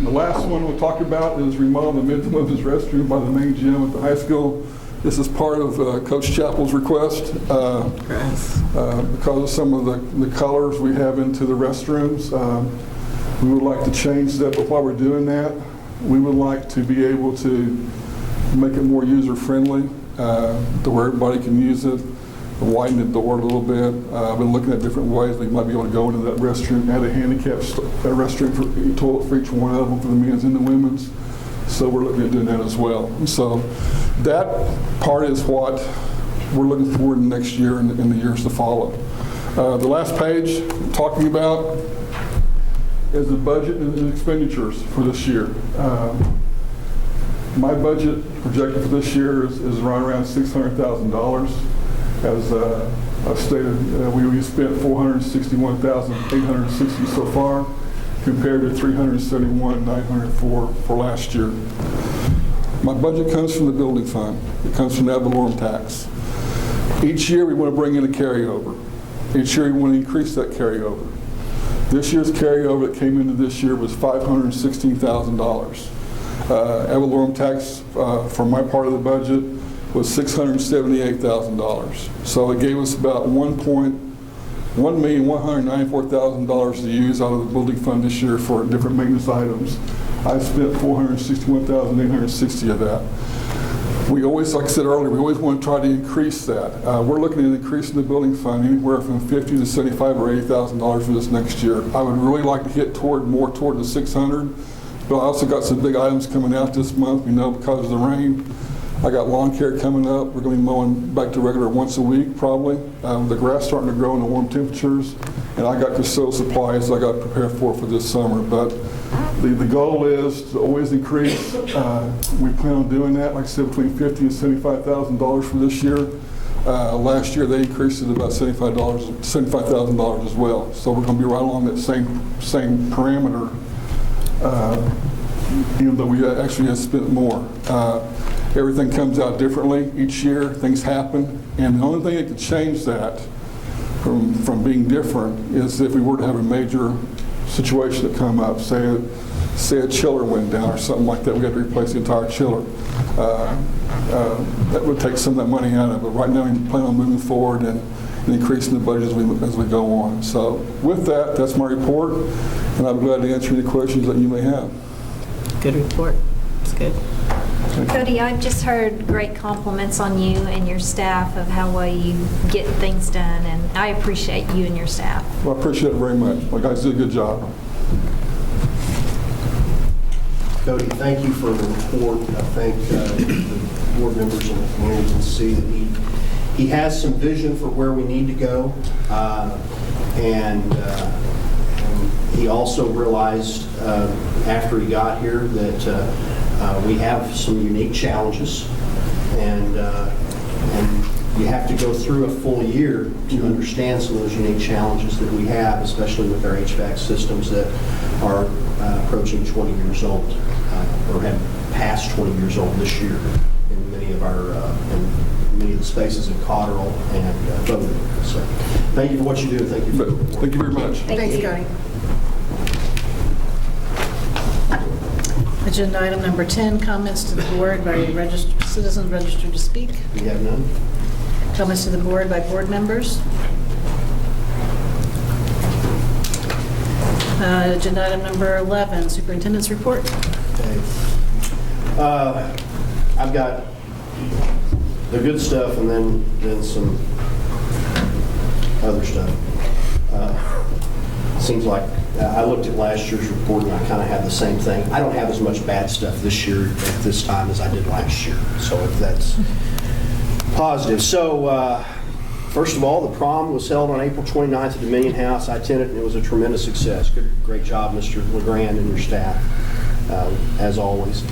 the last one we'll talk about is remodel the men's and women's restroom by the main gym at the high school. This is part of Coach Chappell's request because of some of the colors we have into the restrooms. We would like to change that, but while we're doing that, we would like to be able to make it more user-friendly to where everybody can use it, widen the door a little bit. I've been looking at different ways we might be able to go into that restroom, add a handicap restroom for toilet for each one of them, for the men's and the women's. So we're looking at doing that as well. So that part is what we're looking forward to next year and in the years to follow. The last page I'm talking about is the budget and the expenditures for this year. My budget projected for this year is right around $600,000. As I stated, we spent $461,860 so far, compared to $371,904 for last year. My budget comes from the building fund. It comes from the ad valorem tax. Each year we want to bring in a carryover. Each year we want to increase that carryover. This year's carryover that came into this year was $516,000. Ad valorem tax for my part of the budget was $678,000. So it gave us about $1,194,000 to use out of the building fund this year for different maintenance items. I spent $461,860 of that. We always, like I said earlier, we always want to try to increase that. We're looking at increasing the building fund anywhere from $50,000 to $75,000 or $80,000 for this next year. I would really like to hit more toward the $600,000, but I also got some big items coming out this month. We know because of the rain. I got lawn care coming up. We're going to be mowing back to regular once a week, probably. The grass starting to grow in the warm temperatures, and I got custodial supplies I got prepared for this summer. But the goal is to always increase. We plan on doing that, like I said, between $50,000 and $75,000 for this year. Last year they increased it about $75,000 as well. So we're going to be right along that same parameter, even though we actually have spent more. Everything comes out differently each year. Things happen, and the only thing that could change that from being different is if we were to have a major situation that come up. Say a chiller went down or something like that. We had to replace the entire chiller. That would take some of that money out of it. Right now, we plan on moving forward and and increasing the budget as we go on. So with that, that's my report, and I'm glad to answer any questions that you may have.
Good report. It's good.
Cody, I've just heard great compliments on you and your staff of how well you get things done, and I appreciate you and your staff.
Well, I appreciate it very much. My guys do a good job.
Cody, thank you for the report. I thank the board members and the community can see that he has some vision for where we need to go. And he also realized after he got here that we have some unique challenges, and you have to go through a full year to understand some of those unique challenges that we have, especially with our HVAC systems that are approaching 20 years old, or have passed 20 years old this year in many of the spaces in Cotterell and Bowden. So thank you for what you do. Thank you.
Thank you very much.
Thanks, Cody. Agenda item number 10, comments to the board by citizens registered to speak.
We have none.
Comments to the board by board members. Agenda item number 11, superintendent's report.
Okay. I've got the good stuff and then some other stuff. Seems like I looked at last year's report and I kind of had the same thing. I don't have as much bad stuff this year at this time as I did last year, so if that's positive. So first of all, the prom was held on April 29th at Dominion House. I attended and it was a tremendous success. Great job, Mr. LeGrand and your staff, as always.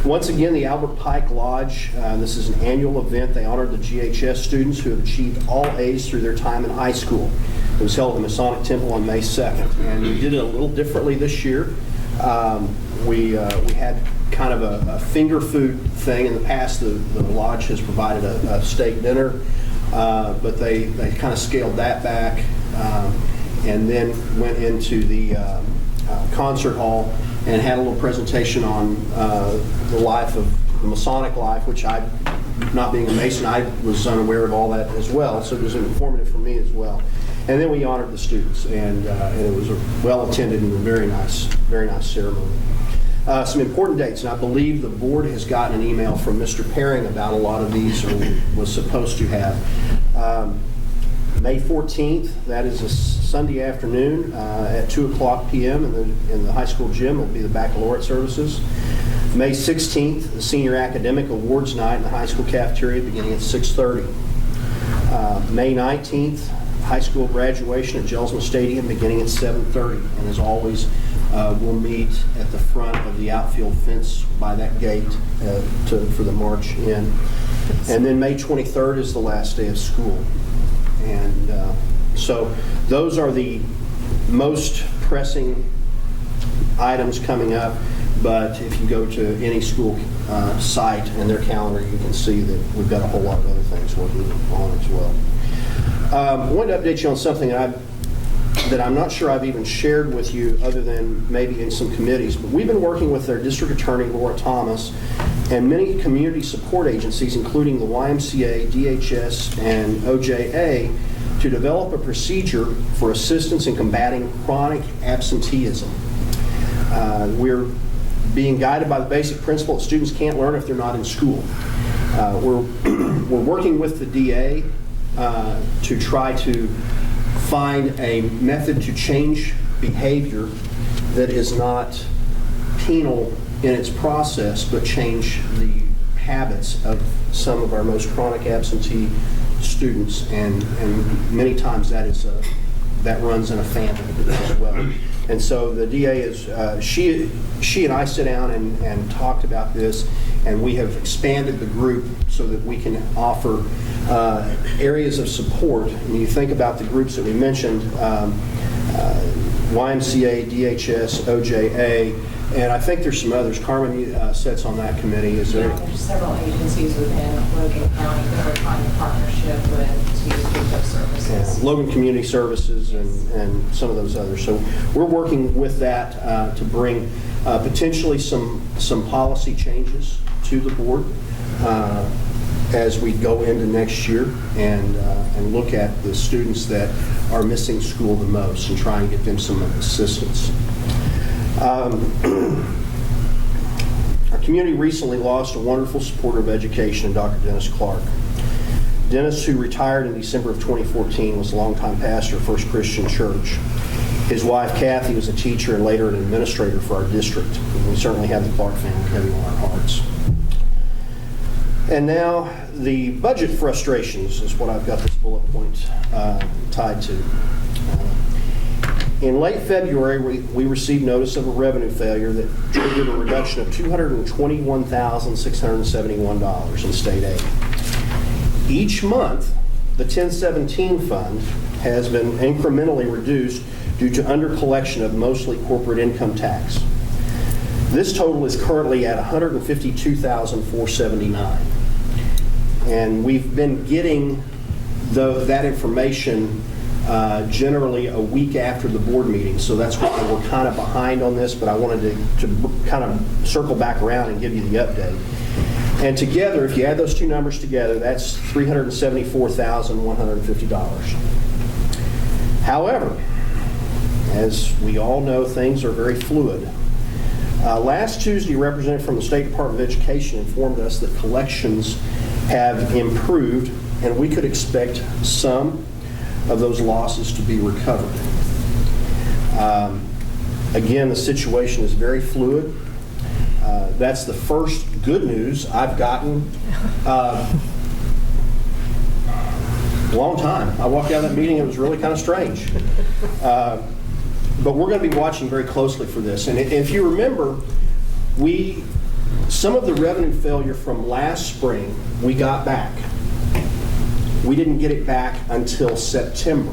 Once again, the Albert Pike Lodge, this is an annual event. They honored the GHS students who have achieved all A's through their time in high school. It was held at the Masonic Temple on May 2nd, and we did it a little differently this year. We had kind of a finger food thing. In the past, the lodge has provided a steak dinner, but they kind of scaled that back, and then went into the concert hall and had a little presentation on the life of the Masonic life, which I, not being a Mason, I was unaware of all that as well, so it was informative for me as well. And then we honored the students, and it was a well-attended and a very nice ceremony. Some important dates, and I believe the board has gotten an email from Mr. Paring about a lot of these, or was supposed to have. May 14th, that is a Sunday afternoon at 2:00 p.m. in the high school gym will be the baccalaureate services. May 16th, the Senior Academic Awards Night in the high school cafeteria beginning at 6:30. May 19th, high school graduation at Gelsman Stadium beginning at 7:30. And as always, we'll meet at the front of the outfield fence by that gate for the march in. And then May 23rd is the last day of school. And so those are the most pressing items coming up. But if you go to any school site and their calendar, you can see that we've got a whole lot of other things working on as well. I wanted to update you on something that I'm not sure I've even shared with you other than maybe in some committees, but we've been working with their district attorney, Laura Thomas, and many community support agencies, including the YMCA, DHS, and OJA, to develop a procedure for assistance in combating chronic absenteeism. We're being guided by the basic principle that students can't learn if they're not in school. We're working with the DA to try to find a method to change behavior that is not penal in its process, but change the habits of some of our most chronic absentee students, and many times that runs in a family as well. And so the DA is, she and I sit down and talked about this, and we have expanded the group so that we can offer areas of support. When you think about the groups that we mentioned, YMCA, DHS, OJA, and I think there's some others. Carmen sits on that committee. Is there?
There's several agencies within Logan County that we're trying to partnership with to do those services.
Yeah, Logan Community Services and some of those others. So we're working with that to bring potentially some policy changes to the board. as we go into next year and look at the students that are missing school the most and try and get them some assistance. Our community recently lost a wonderful supporter of education, Dr. Dennis Clark. Dennis, who retired in December of 2014, was a longtime pastor of First Christian Church. His wife, Kathy, was a teacher and later an administrator for our district. And we certainly have the Clark family heavy on our hearts. And now the budget frustrations is what I've got this bullet point tied to. In late February, we received notice of a revenue failure that triggered a reduction of $221,671 in state aid. Each month, the 1017 fund has been incrementally reduced due to undercollection of mostly corporate income tax. This total is currently at $152,479. And we've been getting that information generally a week after the board meeting, so that's why we're kind of behind on this, but I wanted to kind of circle back around and give you the update. And together, if you add those two numbers together, that's $374,150. However, as we all know, things are very fluid. Last Tuesday, a representative from the State Department of Education informed us that collections have improved, and we could expect some of those losses to be recovered. Again, the situation is very fluid. That's the first good news I've gotten long time. I walked out of that meeting, it was really kind of strange. But we're going to be watching very closely for this. And if you remember, some of the revenue failure from last spring, we got back. We didn't get it back until September,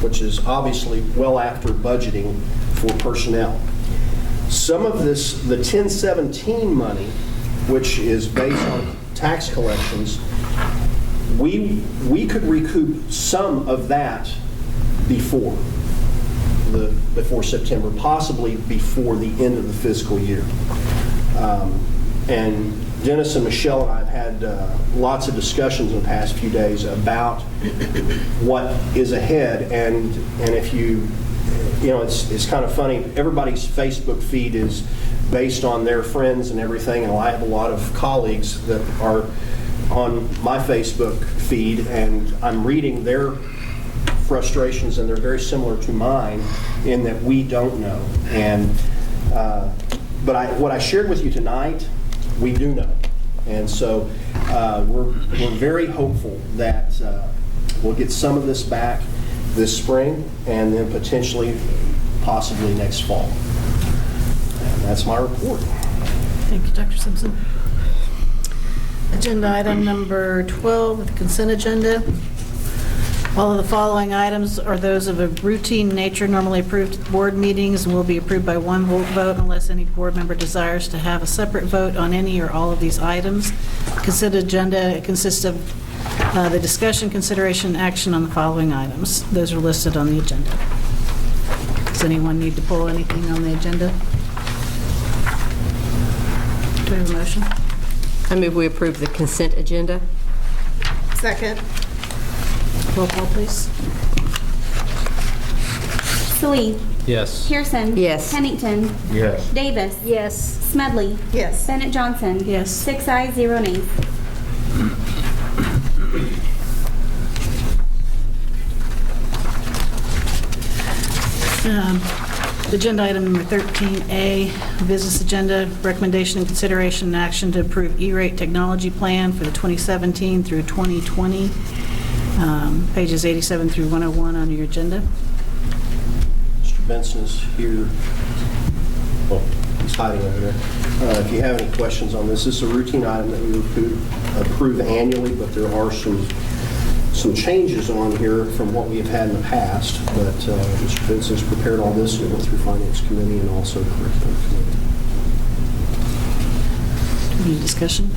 which is obviously well after budgeting for personnel. Some of this, the 1017 money, which is based on tax collections, we could recoup some of that before September, possibly before the end of the fiscal year. And Dennis and Michelle and I have had lots of discussions in the past few days about what is ahead. And if you know, it's kind of funny. Everybody's Facebook feed is based on their friends and everything. And I have a lot of colleagues that are on my Facebook feed, and I'm reading their frustrations, and they're very similar to mine in that we don't know. And but what I shared with you tonight, we do know. And so we're very hopeful that we'll get some of this back this spring and then potentially, possibly next fall. And that's my report.
Thank you, Dr. Simpson. Agenda item number 12, the consent agenda. All of the following items are those of a routine nature, normally approved at board meetings, and will be approved by one vote unless any board member desires to have a separate vote on any or all of these items. Consent agenda consists of the discussion, consideration, and action on the following items. Those are listed on the agenda. Does anyone need to pull anything on the agenda? Do we have a motion?
I move we approve the consent agenda.
Second. Roll call, please.
Salee.
Yes.
Pearson.
Yes.
Pennington.
Yes.
Davis.
Yes.
Smedley.
Yes.
Bennett Johnson.
Yes.
6 ayes, 0 nays.
Agenda item number 13A, business agenda, recommendation and consideration and action to approve E-rate technology plan for the 2017 through 2020, pages 87 through 101 on your agenda.
Mr. Benson is here. Well, he's hiding over there. If you have any questions on this, this is a routine item that we approve annually, but there are some changes on here from what we have had in the past. But Mr. Benson's prepared all this, and it went through Finance Committee and also Curriculum Committee.
Any discussion?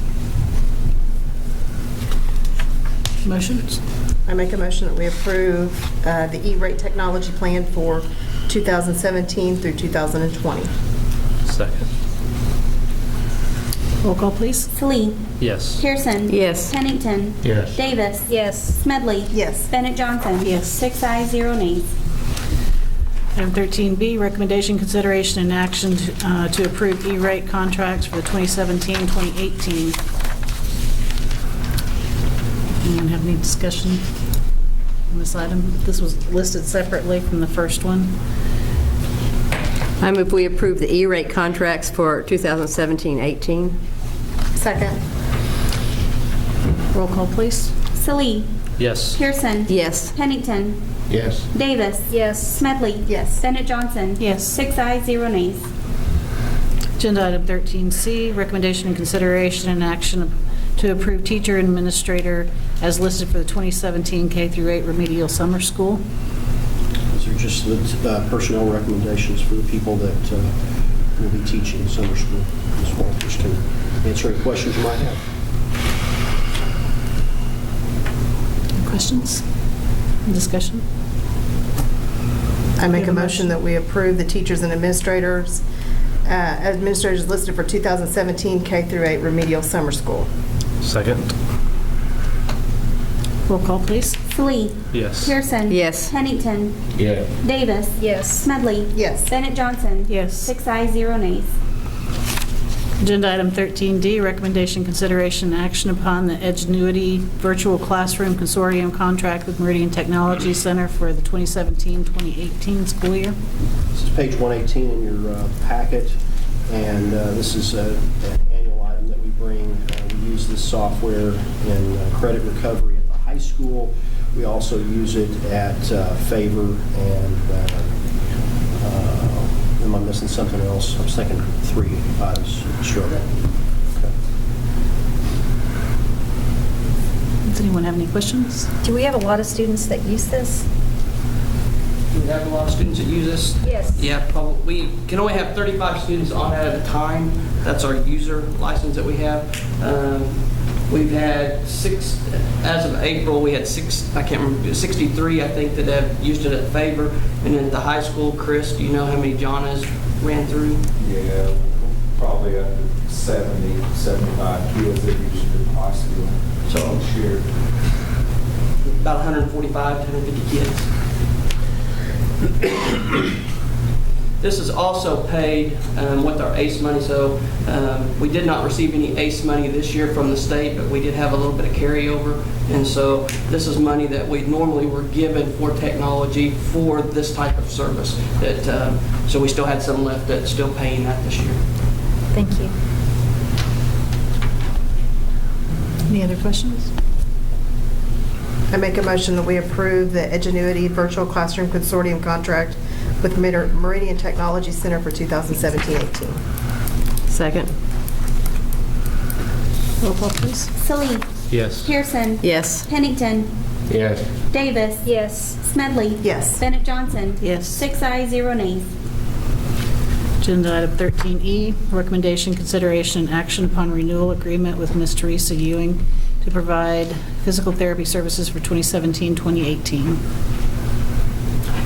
Motions?
I make a motion that we approve the E-rate technology plan for 2017 through 2020.
Second.
Roll call, please.
Slee.
Yes.
Pearson.
Yes.
Pennington.
Yes.
Davis.
Yes.
Smedley.
Yes.
Bennett Johnson.
Yes.
6 ayes, 0 nays.
Item 13B, recommendation, consideration, and action to approve E-rate contracts for the 2017-2018. Anyone have any discussion on this item? This was listed separately from the first one.
I move we approve the E-rate contracts for 2017-18.
Second.
Roll call, please.
Slee.
Yes.
Pearson.
Yes.
Pennington.
Yes.
Davis.
Yes.
Smedley.
Yes.
Bennett Johnson.
Yes.
6 ayes, 0 nays.
Agenda item 13C, recommendation and consideration and action to approve teacher and administrator as listed for the 2017 K-8 remedial summer school.
These are just the personnel recommendations for the people that will be teaching summer school. Ms. Walters can answer any questions you might have.
Any questions? Discussion?
I make a motion that we approve the teachers and administrators listed for 2017 K-8 remedial summer school.
Second.
Roll call, please.
Slee.
Yes.
Pearson.
Yes.
Pennington.
Yeah.
Davis.
Yes.
Smedley.
Yes.
Bennett Johnson.
Yes.
6 ayes, 0 nays.
Agenda item 13D, recommendation, consideration, and action upon the Edgenuity Virtual Classroom Consortium contract with Meridian Technology Center for the 2017-2018 school year.
This is page 118 in your packet, and this is an annual item that we bring. We use this software in credit recovery at the high school. We also use it at Favor and am I missing something else? I was thinking 3 items. Sure. Okay.
Does anyone have any questions?
Do we have a lot of students that use this?
We have a lot of students that use this.
Yes.
Yeah, probably. We can only have 35 students on it at a time. That's our user license that we have. We've had 6, as of April, we had 6, I can't remember, 63, I think, that have used it at Favor. And then at the high school, Chris, do you know how many John has ran through?
Yeah, probably up to 70, 75 kids that use it in high school.
So
each year.
About 145 to 150 kids. This is also paid with our ACE money, so we did not receive any ACE money this year from the state, but we did have a little bit of carryover, and so this is money that we normally were given for technology for this type of service. So we still had some left that's still paying that this year.
Thank you.
Any other questions?
I make a motion that we approve the Edgenuity Virtual Classroom Consortium contract with Meridian Technology Center for 2017-18.
Second.
Roll call, please.
Slee.
Yes.
Pearson.
Yes.
Pennington.
Yes.
Davis.
Yes.
Smedley.
Yes.
Bennett Johnson.
Yes.
6 ayes, 0 nays.
Agenda item 13E, recommendation, consideration, and action upon renewal agreement with Ms. Teresa Ewing to provide physical therapy services for 2017-2018.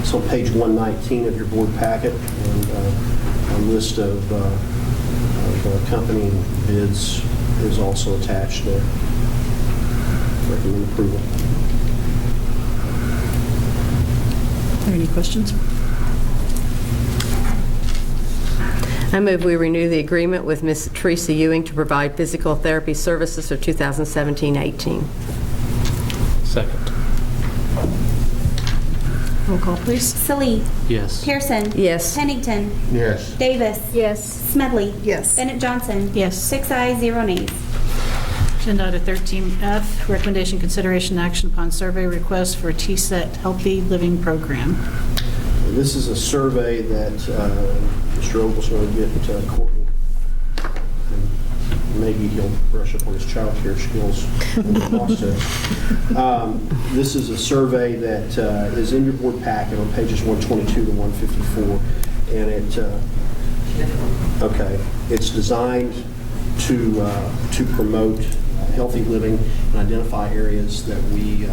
So page 119 of your board packet, and a list of accompanying bids is also attached there. Recommend approval.
Are there any questions?
I move we renew the agreement with Ms. Teresa Ewing to provide physical therapy services for 2017-18.
Second.
Roll call, please.
Slee.
Yes.
Pearson.
Yes.
Pennington.
Yes.
Davis.
Yes.
Smedley.
Yes.
Bennett Johnson.
Yes.
6 ayes, 0 nays.
Agenda item 13F, recommendation, consideration, and action upon survey request for a TSET Healthy Living Program.
This is a survey that Mr. Ogle's going to get Courtney. And maybe he'll brush up on his child care skills in the process. This is a survey that is in your board packet on pages 122 to 154. And it's designed to promote healthy living and identify areas that we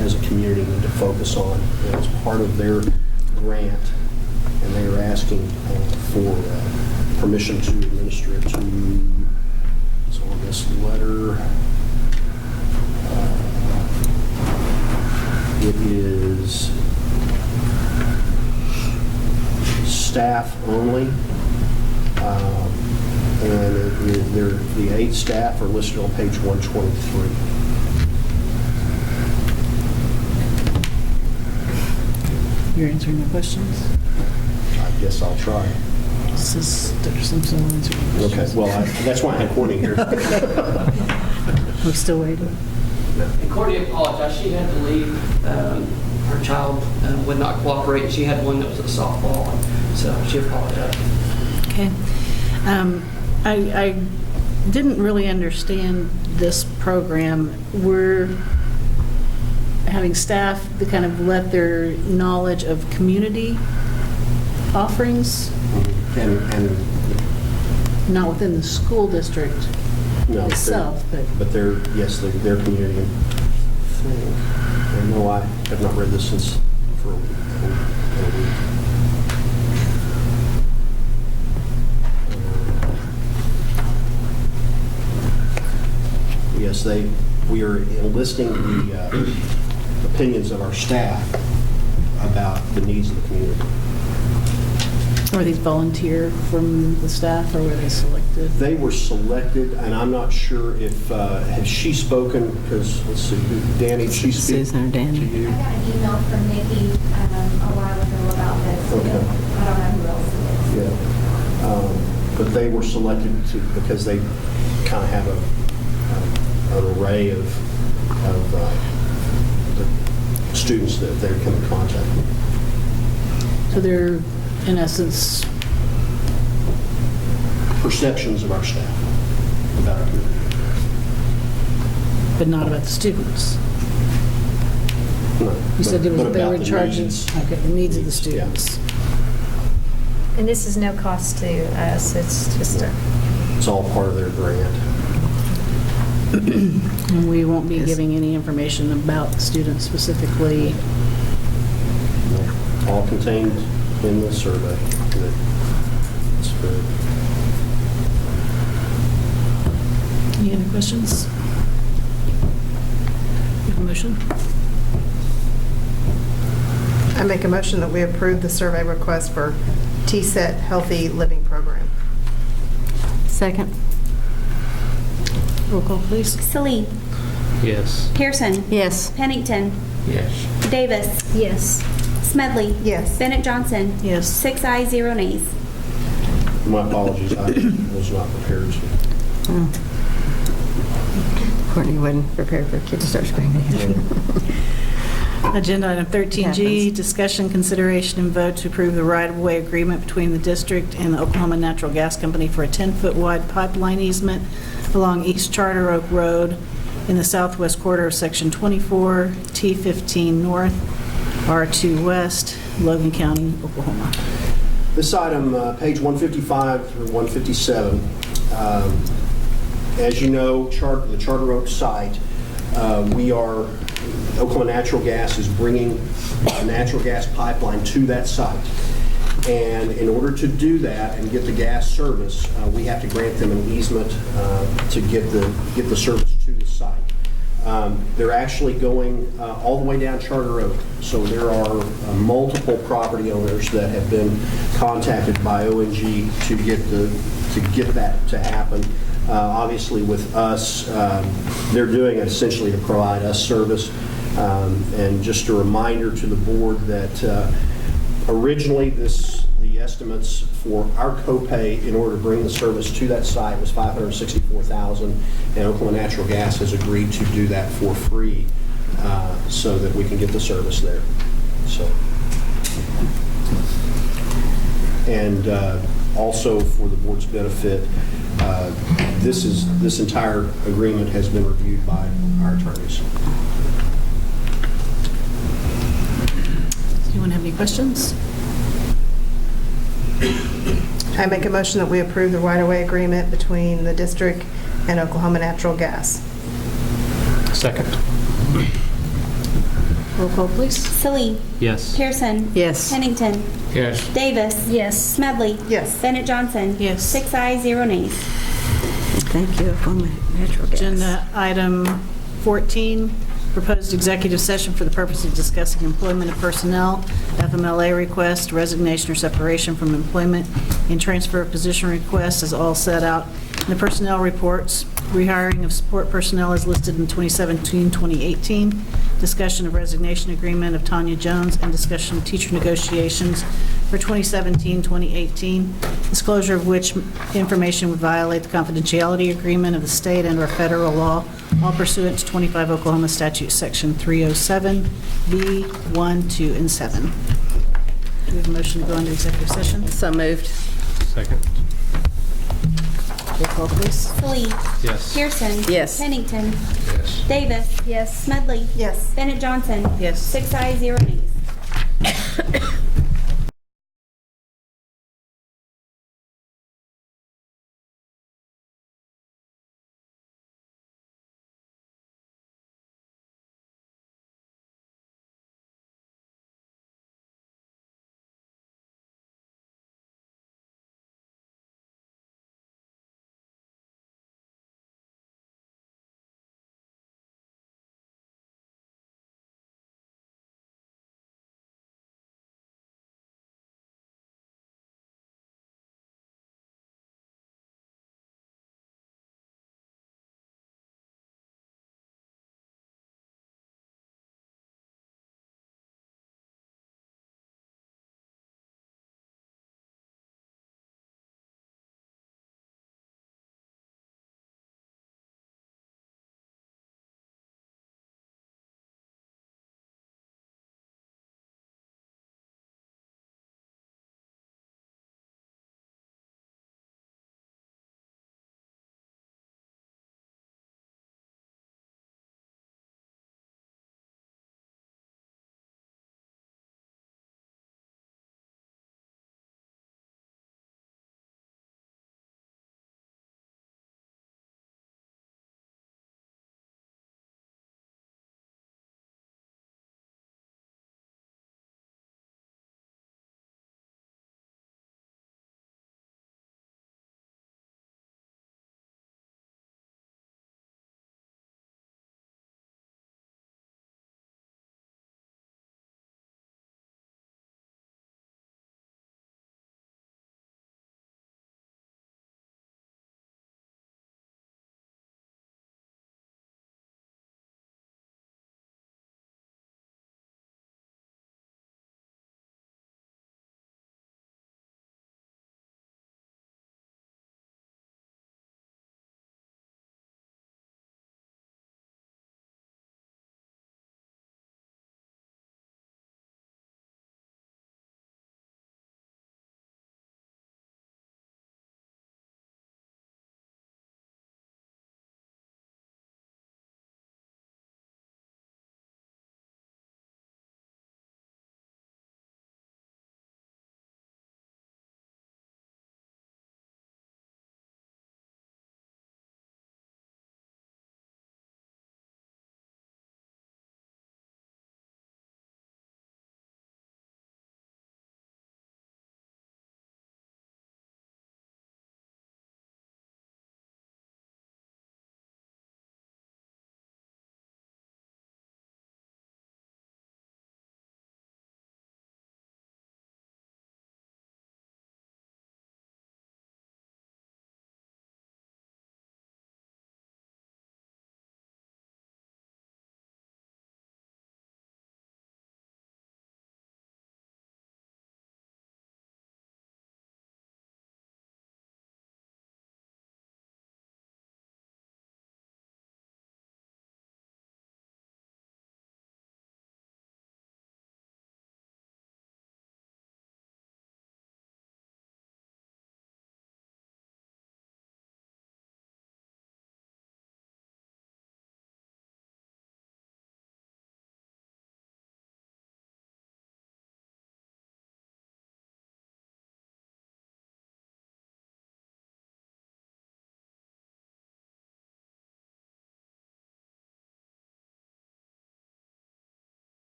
as a community need to focus on. And as part of their grant, and they are asking for permission to administer it to So on this letter, it is staff only. And the 8 staff are listed on page 123.
You're answering the questions?
I guess I'll try.
This is Dr. Simpson will answer your
Okay,
questions.
well, that's why I had Courtney here.
We're still waiting.
And Courtney apologized. She had to leave. Her child would not cooperate. She had one that was a softball, so she apologized.
Okay. I didn't really understand this program. We're having staff that kind of let their knowledge of community offerings,
And
not within the school district
no,
itself,
but they're, yes, their community thing. And no, I have not read this since for a week. Yes, we are enlisting the opinions of our staff about the needs of the community.
Were these volunteer from the staff, or were they selected?
They were selected, and I'm not sure if, has she spoken, because, let's see, Danny, did she speak
Susan or Danny?
to you?
I got an email from Nikki a while ago about this.
Okay.
I don't know who else it is.
Yeah. But they were selected because they kind of have an array of the students that they come in contact with.
So they're, in essence,
Perceptions of our staff about our community.
but not about the students.
No,
You said they
but
were
about
in
the
charge
needs.
of the needs of the students.
And this is no cost to us, it's just a...
It's all part of their grant.
And we won't be giving any information about the students specifically.
All contained in the survey. It's good.
Any other questions? You have a motion?
I make a motion that we approve the survey request for TSET Healthy Living Program.
Second.
Roll call, please.
Salee.
Yes.
Pearson.
Yes.
Pennington.
Yes.
Davis.
Yes.
Smedley.
Yes.
Bennett Johnson.
Yes.
6 ayes, 0 nays.
My apologies, I was not prepared to.
Courtney wasn't prepared for a kid to start screaming.
Agenda item 13G, discussion, consideration, and vote to approve the right-of-way agreement between the district and the Oklahoma Natural Gas Company for a 10-foot wide pipeline easement along East Charter Oak Road in the southwest quarter of Section 24, T15 North, R2 West, Logan County, Oklahoma.
This item, page 155 through 157, as you know, the Charter Oak site, Oklahoma Natural Gas is bringing a natural gas pipeline to that site. And in order to do that and get the gas service, we have to grant them an easement to get the service to the site. They're actually going all the way down Charter Oak. So there are multiple property owners that have been contacted by ONG to get that to happen. Obviously with us, they're doing it essentially to provide us service. And just a reminder to the board that originally the estimates for our copay in order to bring the service to that site was $564,000, and Oklahoma Natural Gas has agreed to do that for free so that we can get the service there. So, and also for the board's benefit, this entire agreement has been reviewed by our attorneys.
Does anyone have any questions?
I make a motion that we approve the right-of-way agreement between the district and Oklahoma Natural Gas.
Second.
Roll call, please.
Salee.
Yes.
Pearson.
Yes.
Pennington.
Yes.
Davis.
Yes.
Smedley.
Yes.
Bennett Johnson.
Yes.
6 ayes, 0 nays.
Thank you for my natural gas.
Agenda item 14, proposed executive session for the purpose of discussing employment of personnel, FMLA request, resignation or separation from employment, and transfer of position requests is all set out in the personnel reports. Rehiring of support personnel is listed in 2017-2018. Discussion of resignation agreement of Tanya Jones and discussion of teacher negotiations for 2017-2018. Disclosure of which information would violate the confidentiality agreement of the state and/or federal law, all pursuant to 25 Oklahoma Statute Section 307B 1, 2, and 7. Do we have a motion to go into executive session?
So moved.
Second.
Roll call, please.
Salee.
Yes.
Pearson.
Yes.
Pennington.
Yes.
Davis. Yes. Smedley.
Yes.
Bennett Johnson.
Yes.
6 ayes, 0 nays.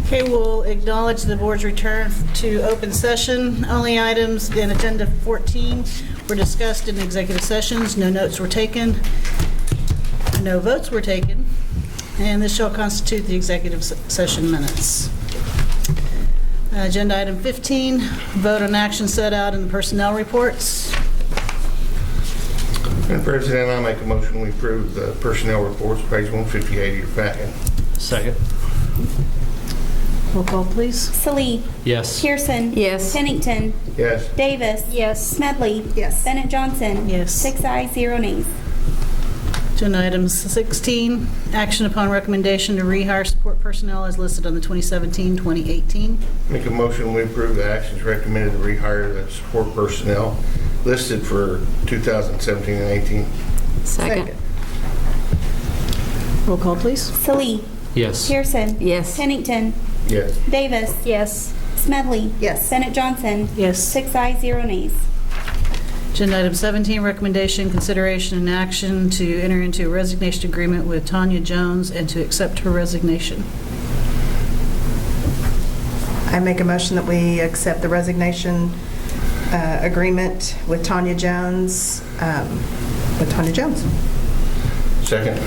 Okay, we'll acknowledge the board's return to open session. Only items in Agenda 14 were discussed in executive sessions. No notes were taken. No votes were taken. And this shall constitute the executive session minutes. Agenda item 15, vote on action set out in the personnel reports.
Madam President, I make a motion we approve the personnel reports, page 158 of your packet.
Second.
Roll call, please.
Salee.
Yes.
Pearson.
Yes.
Pennington.
Yes.
Davis.
Yes.
Smedley.
Yes.
Bennett Johnson.
Yes.
6 ayes, 0 nays.
Agenda item 16, action upon recommendation to rehire support personnel as listed on the 2017-2018.
Make a motion we approve the actions recommended to rehire the support personnel listed for 2017 and 18.
Second.
Roll call, please.
Salee.
Yes.
Pearson.
Yes.
Pennington.
Yes.
Davis.
Yes.
Smedley.
Yes.
Bennett Johnson.
Yes.
6 ayes, 0 nays.
Agenda item 17, recommendation, consideration, and action to enter into a resignation agreement with Tanya Jones and to accept her resignation.
I make a motion that we accept the resignation agreement with Tanya Jones.
Second.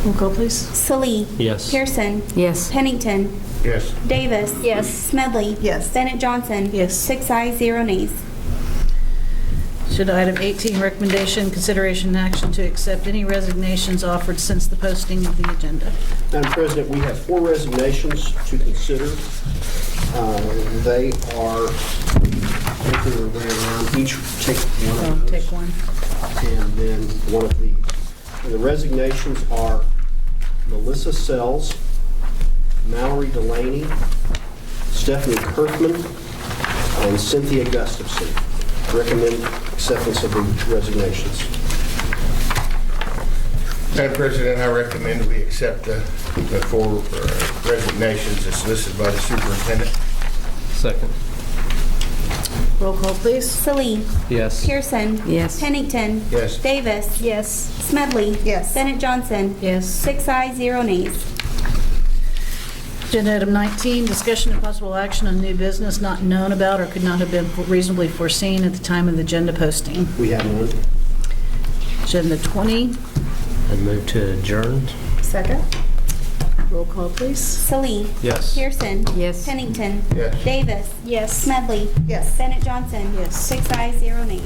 Roll call, please.
Salee.
Yes.
Pearson.
Yes.
Pennington.
Yes.
Davis.
Yes.
Smedley.
Yes.
Bennett Johnson.
Yes.
6 ayes, 0 nays.
Agenda item 18, recommendation, consideration, and action to accept any resignations offered since the posting of the agenda.
Madam President, we have 4 resignations to consider. They are making their way around. Each take one of those.
Take one.
And then one of these. And the resignations are Melissa Sells, Mallory Delaney, Stephanie Kirkman, and Cynthia Gustafson. Recommend acceptance of the resignations.
Madam President, I recommend we accept the 4 resignations as listed by the superintendent.
Second.
Roll call, please.
Salee.
Yes.
Pearson.
Yes.
Pennington.
Yes.
Davis.
Yes.
Smedley.
Yes.
Bennett Johnson.
Yes.
6 ayes, 0 nays.
Agenda item 19, discussion and possible action on new business not known about or could not have been reasonably foreseen at the time of the agenda posting.
We have none.
Agenda 20.
I move to adjourn.
Second.
Roll call, please.
Salee.
Yes.
Pearson.
Yes.
Pennington.
Yes.
Davis.
Yes.
Smedley.
Yes.
Bennett Johnson.
Yes.
6 ayes, 0 nays.